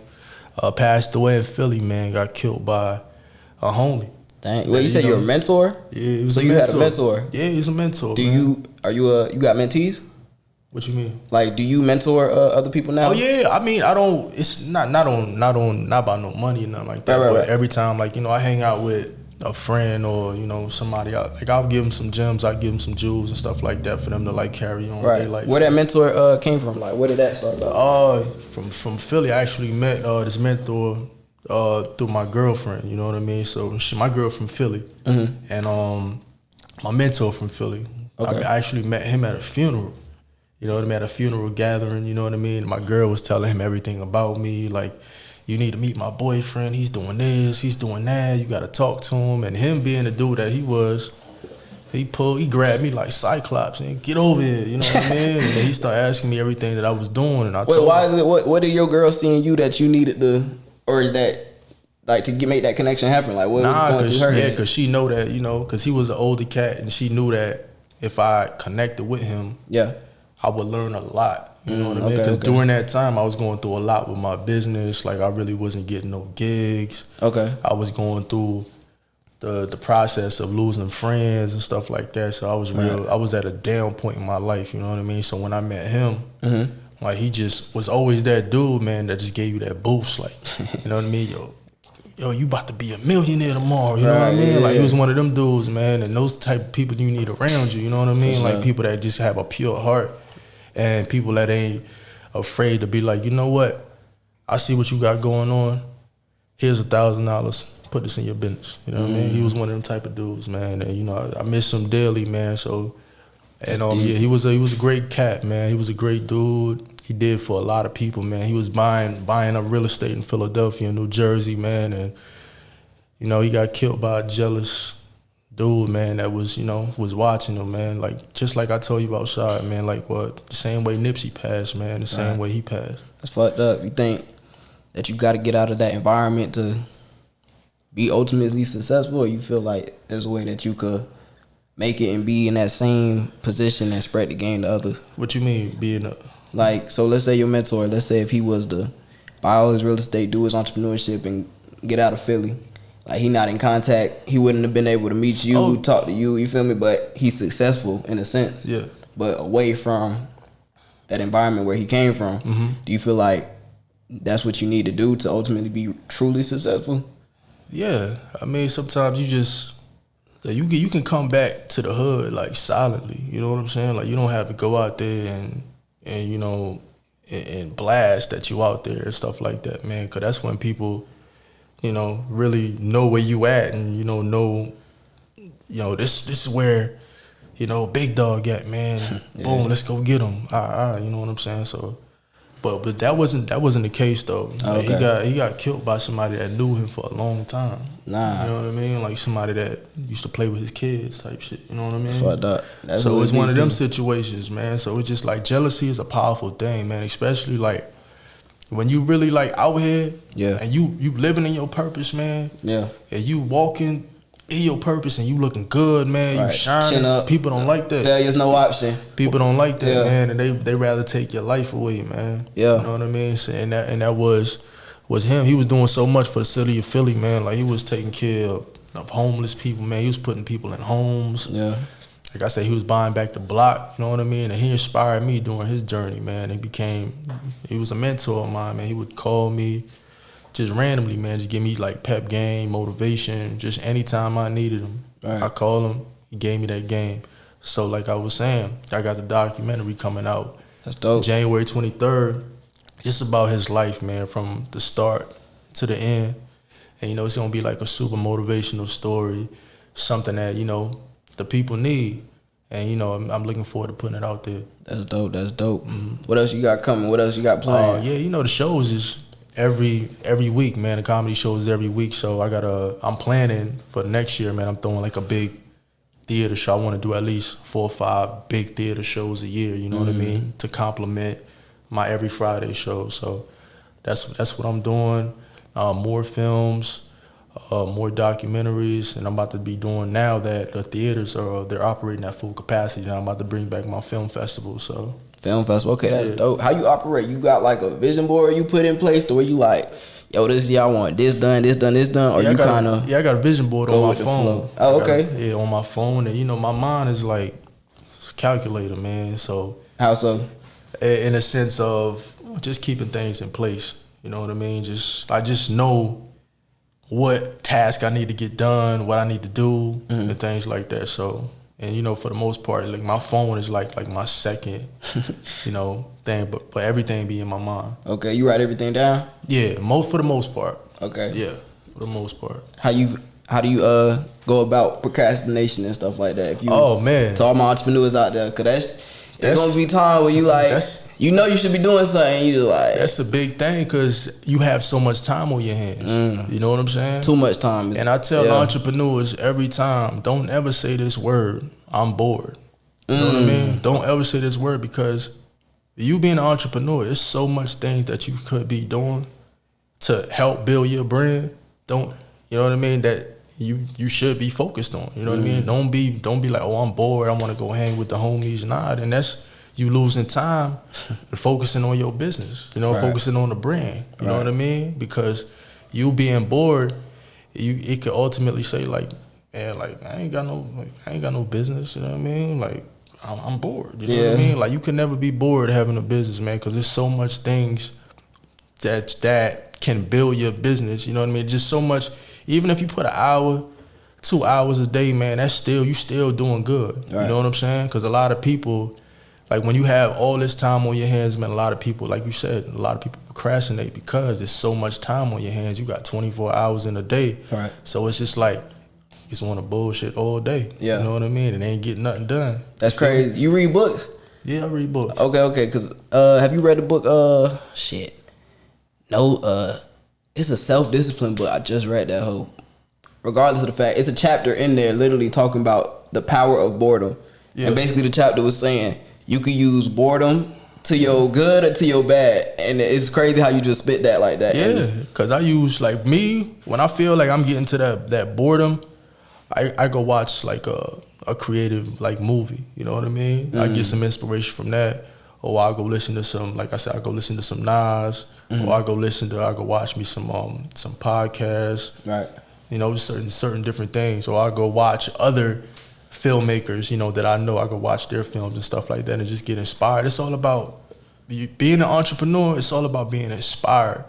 passed away in Philly, man. Got killed by a homie. Dang. Well, you said you're a mentor? Yeah, he was so you had a mentor? Yeah, he's a mentor. You got mentees? What you mean? Like, do you mentor other people now? Oh yeah, I mean, I don't. It's not about no money or nothing like that. But every time, like, I hang out with a friend or somebody, I'll give them some gems, I give them some jewels and stuff like that for them to like carry on. Right. Where that mentor came from? Like, where did that start about? From Philly, I actually met this mentor through my girlfriend. You know what I mean? So my girl from Philly, and my mentor from Philly. Okay. I actually met him at a funeral. You know what I mean? At a funeral gathering. You know what I mean? My girl was telling him everything about me, like, you need to meet my boyfriend. He's doing this. He's doing that. You got to talk to him. And him being the dude that he was, he grabbed me like Cyclops and get over here. You know what I mean? And then he started asking me everything that I was doing. And I told him. Why is it? What did your girl see in you that you needed to, or that, like, to make that connection happen? Like, what was going through her head? Because she know that, because he was an older cat, and she knew that if I connected with him, I would learn a lot. You know what I mean? Because during that time, I was going through a lot with my business. Like, I really wasn't getting no gigs. Okay. I was going through the process of losing friends and stuff like that. So I was at a down point in my life. You know what I mean? So when I met him, like, he just was always that dude, man, that just gave you that boost. Like, you know what I mean? Yo, you about to be a millionaire tomorrow. You know what I mean? Like, he was one of them dudes, man. And those type of people you need around you. You know what I mean? Like, people that just have a pure heart. and people that ain't afraid to be like, you know what, I see what you got going on. Here's $1,000. Put this in your business. You know what I mean? He was one of them type of dudes, man. And you know, I miss him dearly, man. So, and yeah, he was a great cat, man. He was a great dude. He did for a lot of people, man. He was buying up real estate in Philadelphia and New Jersey, man. And you know, he got killed by a jealous dude, man, that was, you know, was watching him, man. Like, just like I told you about Shad, man, like what, the same way Nipsey passed, man, the same way he passed. That's fucked up. You think that you got to get out of that environment to be ultimately successful, or you feel like there's a way that you could make it and be in that same position and spread the game to others? What you mean, being a... Like, so let's say your mentor, let's say if he was to buy all his real estate, do his entrepreneurship, and get out of Philly, like, he not in contact, he wouldn't have been able to meet you, talk to you feel me? But he's successful in a sense. Yeah. But away from that environment where he came from, do you feel like that's what you need to do to ultimately be truly successful? Yeah. I mean, sometimes you just, you can come back to the hood, like, silently. You know what I'm saying? Like, you don't have to go out there and you know, and blast that you out there and stuff like that, man. Because that's when people... you know, really know where you at, and you know, this is where, you know, big dog at, man. Yeah. Boom, let's go get him. You know what I'm saying? So, but that wasn't the case though. Like, okay. he got killed by somebody that knew him for a long time. Nah, you know what I mean? Like somebody that used to play with his kids, type shit. You know what I mean? That's fucked up. That's so it's one of them situations, man. So it's just like jealousy is a powerful thing, man. Especially like, when you really like out here, yeah, and you living in your purpose, man, yeah, and you walking in your purpose and you looking good, man, right. You shining. Up. People don't like that. Failure's no option. People don't like that, yeah. man, and they rather take your life away, man. Yeah, you know what I mean. So, and that was him. He was doing so much for the city of Philly, man. Like he was taking care of homeless people, man. He was putting people in homes. Yeah. Like I said, he was buying back the block, you know what I mean? And he inspired me during his journey, man. He was a mentor of mine, man. He would call me just randomly, man, just give me like pep game, motivation, just anytime I needed him. Right. I call him, he gave me that game. So like I was saying, I got the documentary coming out. That's dope. January 23rd, just about his life, man, from the start to the end. And, you know, it's going to be like a super motivational story, something that, you know, the people need, and you know, I'm looking forward to putting it out there. That's dope. That's dope. What else you got coming? What else you got planned? Yeah, you know, the shows is every week, man. The comedy shows every week. So I'm planning for next year, man. I'm throwing like a big theater show. I want to do at least 4 or 5 big theater shows a year. You know what I mean? To complement my every Friday show. So that's what I'm doing. More films. More documentaries, and I'm about to be doing now that the theaters they're operating at full capacity. Now I'm about to bring back my film festival. So film festival, okay, that's dope. How you operate? You got like a vision board you put in place to where you like, yo, this year I want this done, or you kind of I got a vision board on my phone. Oh, okay. On my phone, and you know my mind is like it's a calculator, man. So how so? In a sense of just keeping things in place. You know what I mean? I just know what task I need to get done, what I need to do, and things like that. So, and you know, for the most part, like my phone is like my second, you know, thing. But everything be in my mind. Okay, you write everything down? Yeah, for the most part. Okay. Yeah, for the most part. How do you go about procrastination and stuff like that? If you, man, to all my entrepreneurs out there, cause there's gonna be time where you like, you know you should be doing something, you just like. That's a big thing because you have so much time on your hands. You know what I'm saying? Too much time. And I tell entrepreneurs every time, don't ever say this word, I'm bored. You know what I mean? Don't ever say this word because you being an entrepreneur, there's so much things that you could be doing to help build your brand. You know what I mean? That you should be focused on. You know what I mean? Don't be like, oh, I'm bored, I want to go hang with the homies. Nah, then that's you losing time focusing on your business. You know, focusing on the brand. You know what I mean? Because you being bored, it could ultimately say like, man, like I ain't got no business. You know what I mean? Like I'm bored. You know what I mean? Like you can never be bored having a business, man, because there's so much things that can build your business. You know what I mean? Just so much. Even if you put an hour, 2 hours a day, man, you still doing good. Right. You know what I'm saying? Because a lot of people, like when you have all this time on your hands, man, a lot of people, like you said, a lot of people procrastinate because there's so much time on your hands. You got 24 hours in a day. Right. So it's just like, you just want to bullshit all day. Yeah. You know what I mean? And ain't getting nothing done. That's crazy. You read books? Yeah, I read books. Okay, because have you read the book, it's a self-discipline book. I just read that whole. Regardless of the fact, it's a chapter in there literally talking about the power of boredom. Yeah. And basically the chapter was saying you can use boredom to your good or to your bad. And it's crazy how you just spit that like that. Yeah, because I use, like me, when I feel like I'm getting to that boredom, I go watch like a creative like movie. You know what I mean? I get some inspiration from that. Or I go listen to some, like I said, I go listen to some Nas. Or I go watch me some podcasts. Right. You know, certain different things. Or I go watch other filmmakers, you know, that I know. I go watch their films and stuff like that and just get inspired. It's all about being an entrepreneur. It's all about being inspired.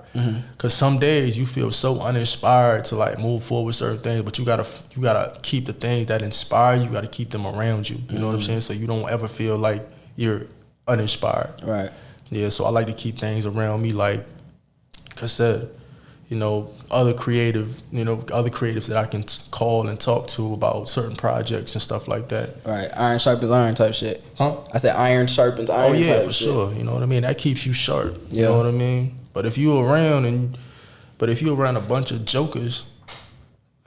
Because some days you feel so uninspired to like move forward with certain things, but you gotta keep the things that inspire you. You gotta keep them around you. You know what I'm saying? So you don't ever feel like you're uninspired. Right. Yeah. So I like to keep things around me, like I said. You know, other creatives that I can call and talk to about certain projects and stuff like that. Right, iron sharpens iron type shit. Huh? I said iron sharpens iron. Oh yeah, type for shit. sure. You know what I mean? That keeps you sharp. You Yeah. know what I mean? But if you around a bunch of jokers,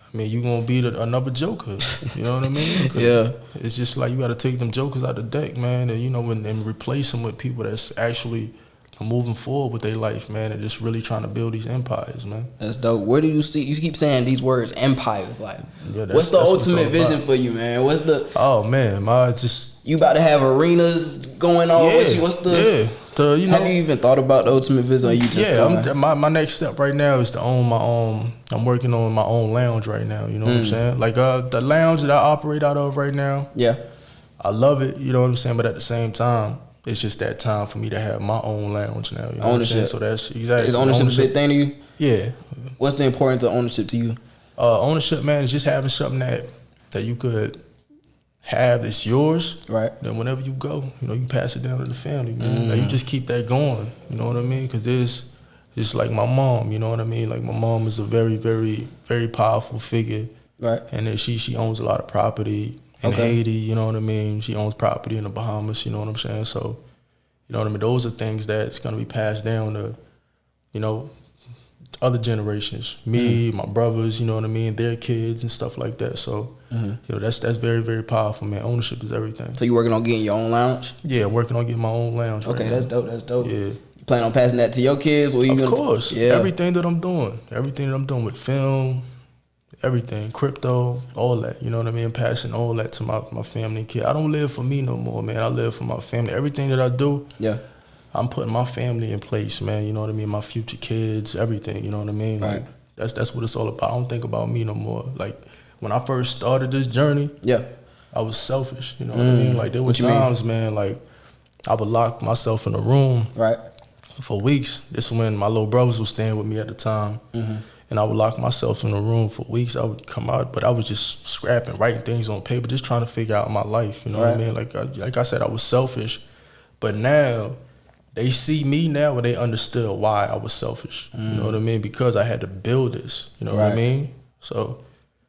I mean, you gonna be another joker. You know what I mean? Yeah. It's just like you got to take them jokers out the deck, man, and you know, and replace them with people that's actually moving forward with their life, man, and just really trying to build these empires, man. That's dope. Where do you see? You keep saying these words, empires. Like, Yeah, what's the ultimate vision for you, man? What's the? Oh man, You about to have arenas going on with you? What's the? You know, have you even thought about the ultimate vision? Or you just my next step right now is to own my own. I'm working on my own lounge right now. You know what I'm saying? Like the lounge that I operate out of right now. Yeah, I love it. You know what I'm saying? But at the same time, it's just that time for me to have my own lounge now. You know ownership. What I'm saying? So that's exactly. Is ownership a big thing to you? Yeah. What's the importance of ownership to you? Ownership, man, is just having something that you could have. It's yours. Right. Then whenever you go, you know, you pass it down to the family, man. Like, you just keep that going. You know what I mean? Because there's just like my mom. You know what I mean? Like my mom is a very, very, very powerful figure. Right. And then she owns a lot of property in Haiti. You know what I mean? She owns property in the Bahamas. You know what I'm saying? So, you know what I mean? Those are things that's gonna be passed down to, you know, other generations. Me, my brothers, you know what I mean, their kids and stuff like that. So, you know, that's very, very powerful, man. Ownership is everything. So you working on getting your own lounge? Yeah, working on getting my own lounge. Okay, right that's now. dope. That's dope. Yeah. You plan on passing that to your kids? Or Of course. Yeah. Everything that I'm doing with film, everything, crypto, all that. You know what I mean? Passing all that to my family and kid. I don't live for me no more, man. I live for my family. Everything that I do, I'm putting my family in place, man. You know what I mean? My future kids, everything. You know what I mean? Right. Like, that's what it's all about. I don't think about me no more. Like when I first started this journey, I was selfish. You know what I mean? Like there were times, man, like I would lock myself in a room for weeks. This when my little brothers was staying with me at the time. And I would lock myself in a room for weeks. I would come out, but I was just scrapping, writing things on paper, just trying to figure out my life. You know what I mean? Like I said, I was selfish. But now, they see me now and they understood why I was selfish. You know what I mean? Because I had to build this. You know what I mean? So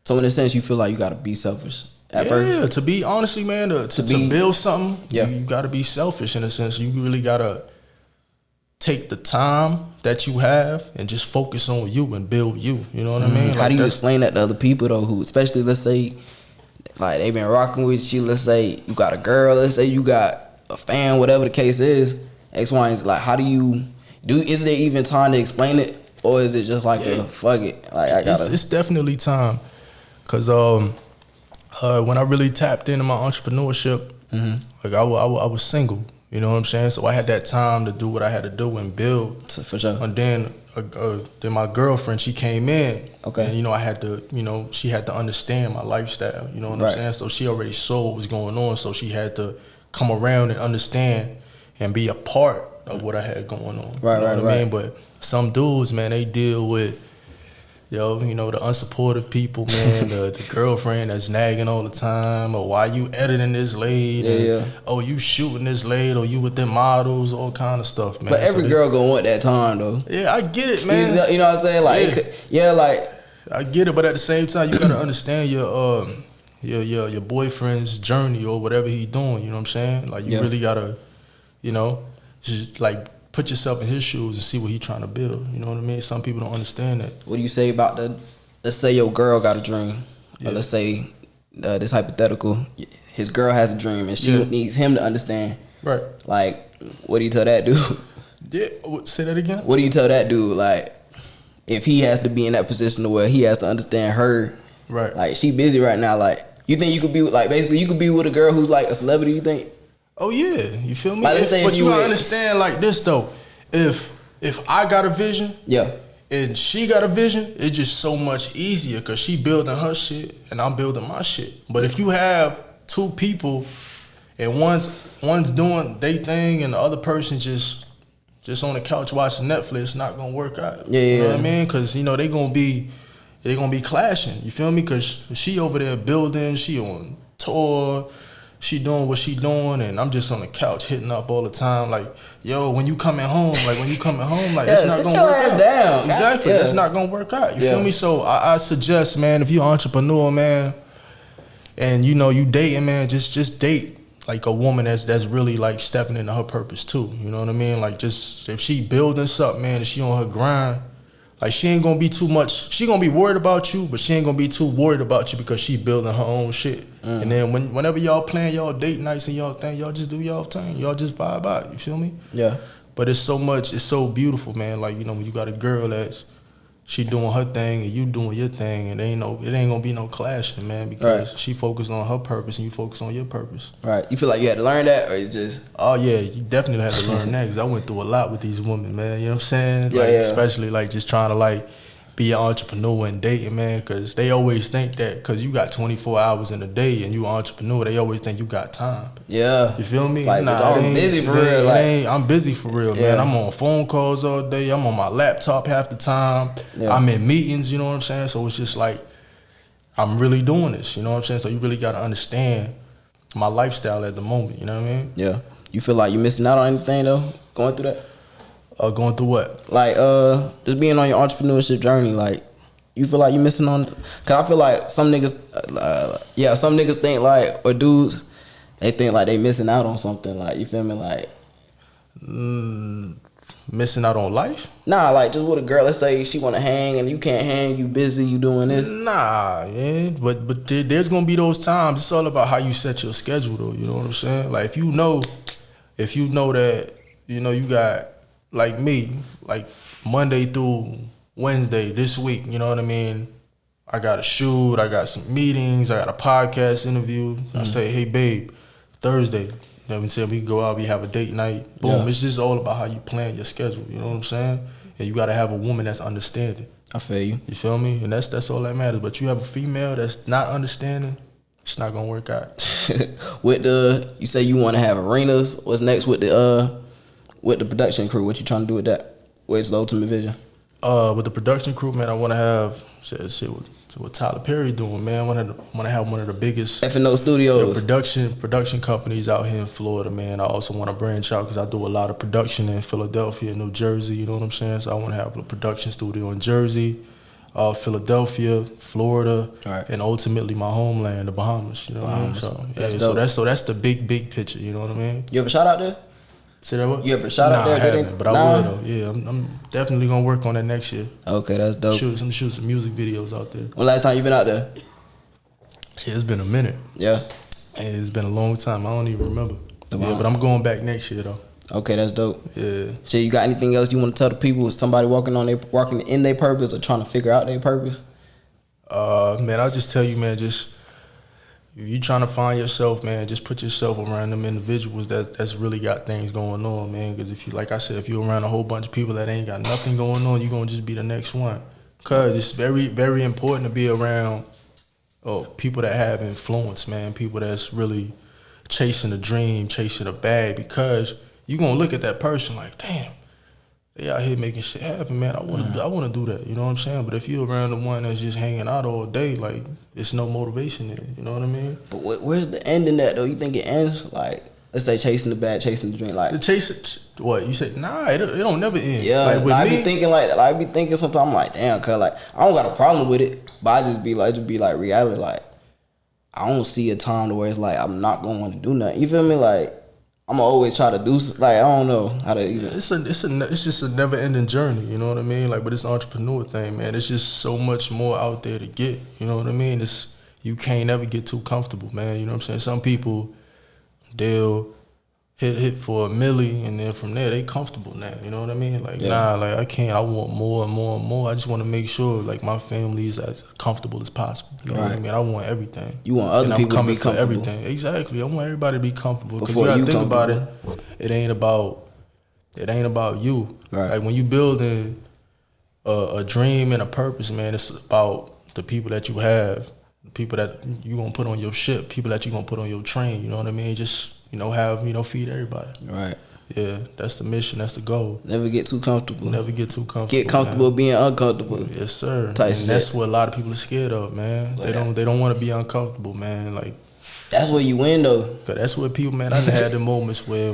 in a sense, you feel like you got to be selfish at first? Yeah, to be, honestly, man, to build something, you got to be selfish in a sense. You really got to take the time that you have and just focus on you and build you. You know what I mean? How do you explain that to other people, though, who, especially, let's say, like, they've been rocking with you, let's say you got a girl, let's say you got a fan, whatever the case is, X, Y, and Z, like, how do you is there even time to explain it, or is it just like a fuck it? Like, I gotta. It's definitely time, cause when I really tapped into my entrepreneurship, like I was single. You know what I'm saying? So I had that time to do what I had to do and build. For sure. And then my girlfriend, she came in. Okay. And, you know, I had to, you know, she had to understand my lifestyle. You know what I'm saying? So she already saw what was going on. So she had to come around and understand and be a part of what I had going on. Right, you know what I mean? But some dudes, man, they deal with, Yo, you know, the unsupportive people, man, the girlfriend that's nagging all the time, or why you editing this late, oh, you shooting this late, or you with them models, all kind of stuff, man. But every girl gonna want that time, though. Yeah, I get it, man. You know what I'm saying? Like, like I get it, but at the same time, you gotta understand your boyfriend's journey or whatever he doing. You know what I'm saying? Like, you really gotta, you know, just like put yourself in his shoes and see what he's trying to build. You know what I mean? Some people don't understand that. What do you say about let's say your girl got a dream, or let's say this hypothetical, his girl has a dream and she needs him to understand. Right. Like, what do you tell that dude? Yeah. Say that again. What do you tell that dude? Like, if he has to be in that position where he has to understand her. Right. Like, she busy right now. Like, you think you could be like, basically you could be with a girl who's like a celebrity, you think? Oh yeah, you feel me? Like, But you gotta understand like this though. If I got a vision, and she got a vision, it's just so much easier because she building her shit and I'm building my shit. But if you have two people and one's doing their thing and the other person just on the couch watching Netflix, it's not gonna work out. You know what I mean? Because you know they gonna be clashing. You feel me? Because she over there building, she on tour. She doing what she doing, and I'm just on the couch hitting up all the time. Like, yo, when you coming home? Like, it's not gonna work out. Down. Exactly, it's not gonna work out. You feel me? So I suggest, man, if you're an entrepreneur, man, and you know you dating, man, just date like a woman that's really like stepping into her purpose too. You know what I mean? Like, just if she building something, man, and she on her grind. Like, she ain't gonna be too much. She gonna be worried about you, but she ain't gonna be too worried about you because she building her own shit. And then whenever y'all plan y'all date nights and y'all thing, y'all just do y'all thing. Y'all just vibe out. You feel me? Yeah. But it's so beautiful, man. Like, you know, when you got a girl that's she doing her thing and you doing your thing, and it ain't gonna be no clashing, man, because she focused on her purpose and you focus on your purpose. Right. You feel like you had to learn that, or it's just? Oh yeah, you definitely had to learn that because I went through a lot with these women, man. You know what I'm saying? Like, especially like just trying to like be an entrepreneur and dating, man, because they always think that because you got 24 hours in a day and you an entrepreneur, they always think you got time. Yeah. You feel me? Like, I'm busy for real. I'm busy for real, man. I'm on phone calls all day. I'm on my laptop half the time. I'm in meetings, you know what I'm saying? So it's just like, I'm really doing this, you know what I'm saying? So you really got to understand my lifestyle at the moment, you know what I mean? Yeah. You feel like you're missing out on anything, though, going through that? Going through what? Like, just being on your entrepreneurship journey, like, you feel like you're missing on? Cause I feel like some niggas, some niggas think like, or dudes, they think like they missing out on something. Like, you feel me? Like, missing out on life? Nah, like just with a girl. Let's say she want to hang and you can't hang. You busy. You doing this? Nah, yeah. But there's gonna be those times. It's all about how you set your schedule, though. You know what I'm saying? Like, if you know that you got. Like me, like Monday through Wednesday this week, you know what I mean? I got a shoot, I got some meetings, I got a podcast interview. I say, hey babe, Thursday, you know what I'm saying? We can go out, we have a date night. Boom. It's just all about how you plan your schedule, you know what I'm saying? And you gotta have a woman that's understanding. I feel you. You feel me? And that's all that matters. But you have a female that's not understanding, it's not gonna work out. You say you wanna have arenas, what's next with the production crew? What you trying to do with that? What's the ultimate vision? With the production crew, man, I want to have what Tyler Perry doing, man. I want to have one of the biggest F&O Studios production companies out here in Florida, man. I also want to branch out because I do a lot of production in Philadelphia, New Jersey. You know what I'm saying? So I want to have a production studio in Jersey, Philadelphia, Florida, and ultimately my homeland, the Bahamas. You know what I mean? So that's the big picture. You know what I mean? You ever shot out there? Say that what? You ever shot out there? I haven't, but I will though. Yeah, I'm definitely gonna work on that next year. Okay, that's dope. Shoot some music videos out there. When last time you been out there? Shit, it's been a minute. Yeah. Hey, it's been a long time. I don't even remember. Yeah, but I'm going back next year though. Okay, that's dope. Yeah. Shit, you got anything else you want to tell the people? Is somebody walking in their purpose or trying to figure out their purpose? Man, I'll just tell you, man, just if you trying to find yourself, man, just put yourself around them individuals that's really got things going on, man. Because if you, like I said, if you're around a whole bunch of people that ain't got nothing going on, you're gonna just be the next one. Cause it's very, very important to be around people that have influence, man. People that's really chasing a dream, chasing a bag. Because you gonna look at that person like, damn, they out here making shit happen, man. I wanna do that. You know what I'm saying? But if you're around the one that's just hanging out all day, like it's no motivation there. You know what I mean? But where's the end in that though? You think it ends like, let's say chasing the bag, chasing the dream, like the chase? What you say? Nah, it don't never end. Yeah, like with I me, be thinking like that. I be thinking sometimes I'm like, damn, cause like I don't got a problem with it, but I just be like reality. Like I don't see a time to where it's like I'm not gonna want to do nothing. You feel me? Like I'm gonna always try to do like I don't know how to even. It's just a never ending journey. You know what I mean? Like, but it's an entrepreneur thing, man. It's just so much more out there to get. You know what I mean? You can't ever get too comfortable, man. You know what I'm saying? Some people, they'll hit for $1 million, and then from there they comfortable now. You know what I mean? Like nah, like I can't. I want more and more and more. I just want to make sure like my family is as comfortable as possible. You know what I mean? I want everything. You want other people to be comfortable. For everything. Exactly. I want everybody to be comfortable. Because you gotta think about it. It ain't about you. Right. Like when you building a dream and a purpose, man, it's about the people that you have, the people that you gonna put on your ship, people that you gonna put on your train. You know what I mean? Just feed everybody. Right. Yeah, that's the mission. That's the goal. Never get too comfortable. Never get too comfortable. Get comfortable, man. Being uncomfortable. Yes, sir. And Type shit. That's what a lot of people are scared of, man. They don't want to be uncomfortable, man. Like that's where you win though. Cause that's what people, man. I done had the moments where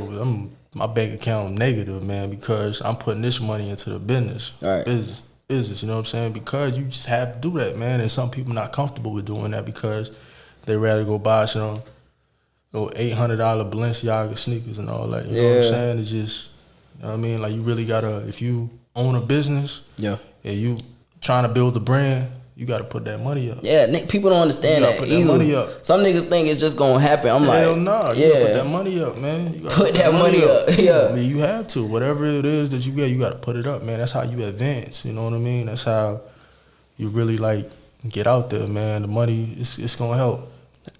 my bank account negative, man, because I'm putting this money into the business. Right. Business. You know what I'm saying? Because you just have to do that, man. And some people not comfortable with doing that because they rather go buy some $800 Balenciaga sneakers and all that. You know what I'm saying? It's just, you know what I mean? Like you really gotta, if you own a business, and you trying to build a brand, you gotta put that money up. Yeah, people don't understand that. Put that money up. Some niggas think it's just gonna happen. I'm Hell like, no, you gotta put that money up, man. You gotta put that money up. Yeah, I mean, you have to. Whatever it is that you get, you gotta put it up, man. That's how you advance. You know what I mean? That's how you really like get out there, man. The money, it's gonna help.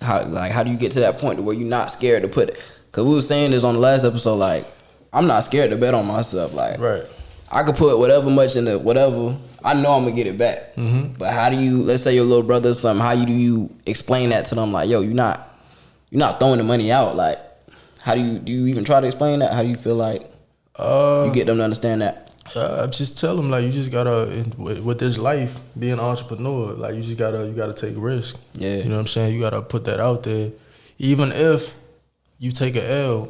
How do you get to that point where you're not scared to put it? Cause we were saying this on the last episode. Like, I'm not scared to bet on myself. Like, right. I could put whatever much into whatever. I know I'm gonna get it back. Mm-hmm. But how do you? Let's say your little brother or something. How do you explain that to them? Like, yo, you're not throwing the money out. Like, how do you even try to explain that? How do you feel like you get them to understand that? I just tell them like you just gotta with this life being an entrepreneur, like you gotta take risk. Yeah, you know what I'm saying. You gotta put that out there, even if you take an L.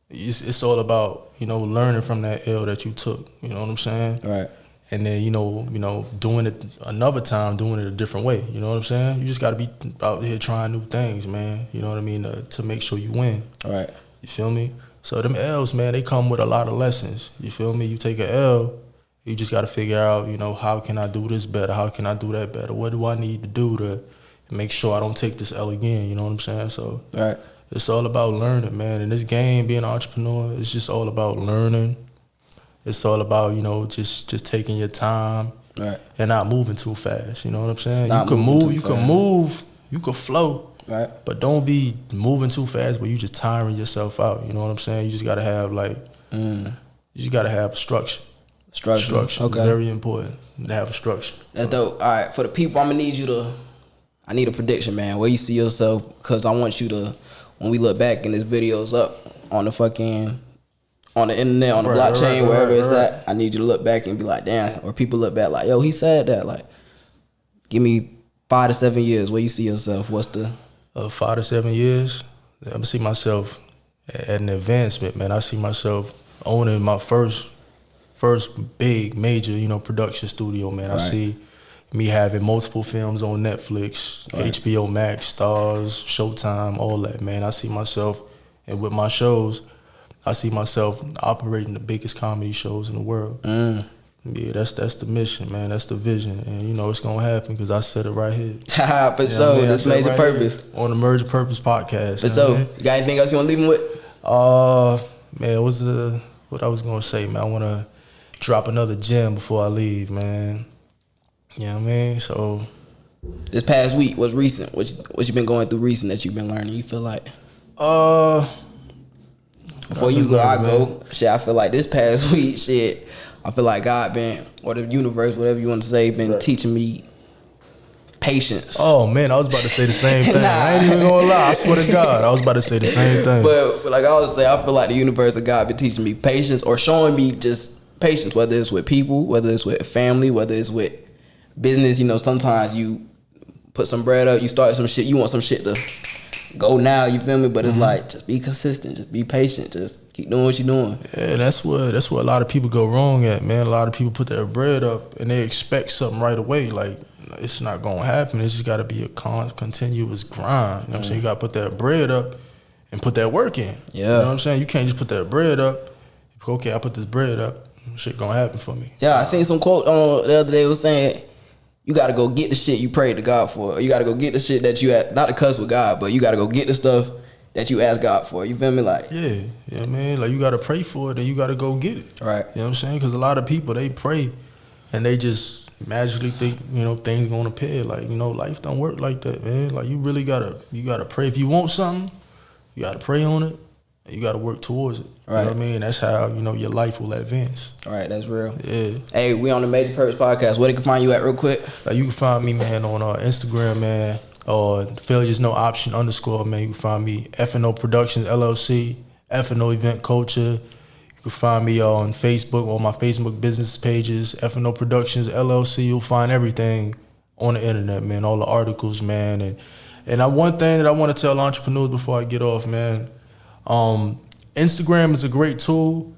It's all about learning from that L that you took. You know what I'm saying? Right. And then doing it another time, doing it a different way. You know what I'm saying? You just gotta be out here trying new things, man. You know what I mean? To make sure you win. Right. You feel me? So them L's, man, they come with a lot of lessons. You feel me? You take an L, you just got to figure out, how can I do this better? How can I do that better? What do I need to do to make sure I don't take this L again? You know what I'm saying? So right. It's all about learning, man. In this game, being an entrepreneur, it's just all about learning. It's all about, just taking your time and not moving too fast. You know what I'm saying? You can move, you can flow. Right. But don't be moving too fast where you just tiring yourself out. You know what I'm saying? You just gotta have you just gotta have structure. Structure. Okay. Very important to have a structure. That's dope. All right. For the people, I need a prediction, man. Where you see yourself? Because I want you to, when we look back and this video's up on the internet, on the blockchain, wherever it's at, I need you to look back and be like, damn. Or people look back like, yo, he said that. Like, give me 5 to 7 years. Where you see yourself? What's the 5 to 7 years, I see myself at an advancement, man. I see myself owning my first big major, production studio, man. Right. I see me having multiple films on Netflix, HBO Max, Stars, Showtime, all that, man. I see myself, and with my shows, I see myself operating the biggest comedy shows in the world. Yeah, that's the mission, man. That's the vision, and it's gonna happen because I said it right here. For sure, this Major Purpose on the Major Purpose podcast. For sure. You got anything else you want to leave them with? Man, what I was gonna say, man. I want to drop another gem before I leave, man. You know what I mean? So this past week was recent. What you been going through recent that you've been learning? You feel like? Before you go, I go. Shit, I feel like this past week, shit. I feel like God been, or the universe, whatever you want to say, been teaching me patience. Oh man, I was about to say the same thing. I ain't even gonna lie. I swear to God, I was about to say the same thing. But like I always say, I feel like the universe of God been teaching me patience or showing me just patience, whether it's with people, whether it's with family, whether it's with business. You know, sometimes you put some bread up, you start some shit, you want some shit to go now, you feel me? But it's like, just be consistent, just be patient, just keep doing what you're doing. Yeah, that's where a lot of people go wrong at, man. A lot of people put their bread up and they expect something right away. Like, it's not gonna happen. It's just gotta be a continuous grind. You know what I'm saying? You gotta put that bread up and put that work in. Yeah. You know what I'm saying? You can't just put that bread up. Okay, I put this bread up, shit gonna happen for me. Yeah, I seen some quote on the other day was saying, you gotta go get the shit you prayed to God for. Or you gotta go get the shit that you had, not to cuss with God, but you gotta go get the stuff that you asked God for. You feel me? Like, yeah, man. Like, you gotta pray for it and you gotta go get it. Right. You know what I'm saying? Because a lot of people, they pray and they just magically think, you know, things gonna appear. Like, you know, life don't work like that, man. Like, you really gotta pray. If you want something, you gotta pray on it. You gotta work towards it. Right. You know what I mean? That's how, you know, your life will advance. all right, that's real. Yeah. Hey, we on the Major Purpose Podcast. Where they can find you at real quick? Like, you can find me, man, on Instagram, man, or Failure's No Option _ man. You can find me F&O Productions LLC, F&O Event Culture. You can find me on Facebook, on my Facebook business pages, F&O Productions LLC. You'll find everything on the internet, man, all the articles, man. And one thing that I want to tell entrepreneurs before I get off, man, Instagram is a great tool,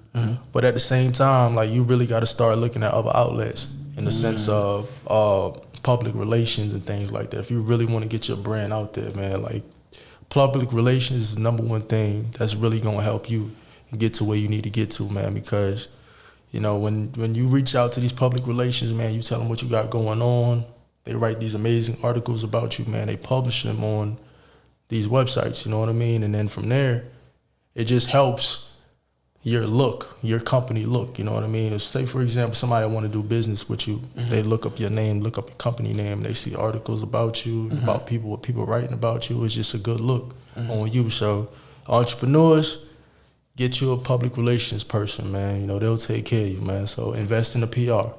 but at the same time, like, you really got to start looking at other outlets in the sense of public relations and things like that. If you really want to get your brand out there, man, like, public relations is the number one thing that's really going to help you get to where you need to get to, man, because, you know, when you reach out to these public relations, man, you tell them what you got going on. They write these amazing articles about you, man. They publish them on these websites, you know what I mean? And then from there, it just helps your look, your company look, you know what I mean? Say, for example, somebody want to do business with you. They look up your name, look up your company name. They see articles about you, about people, what people writing about you. It's just a good look on you. So entrepreneurs, get you a public relations person, man. You know, they'll take care of you, man. So invest in the PR.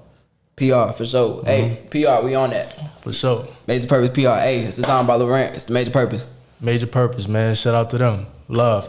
PR, for sure. Hey, PR, we on that. For sure. Major Purpose PR. Hey, it's designed by Laurent. It's the Major Purpose. Major Purpose, man. Shout out to them. Love.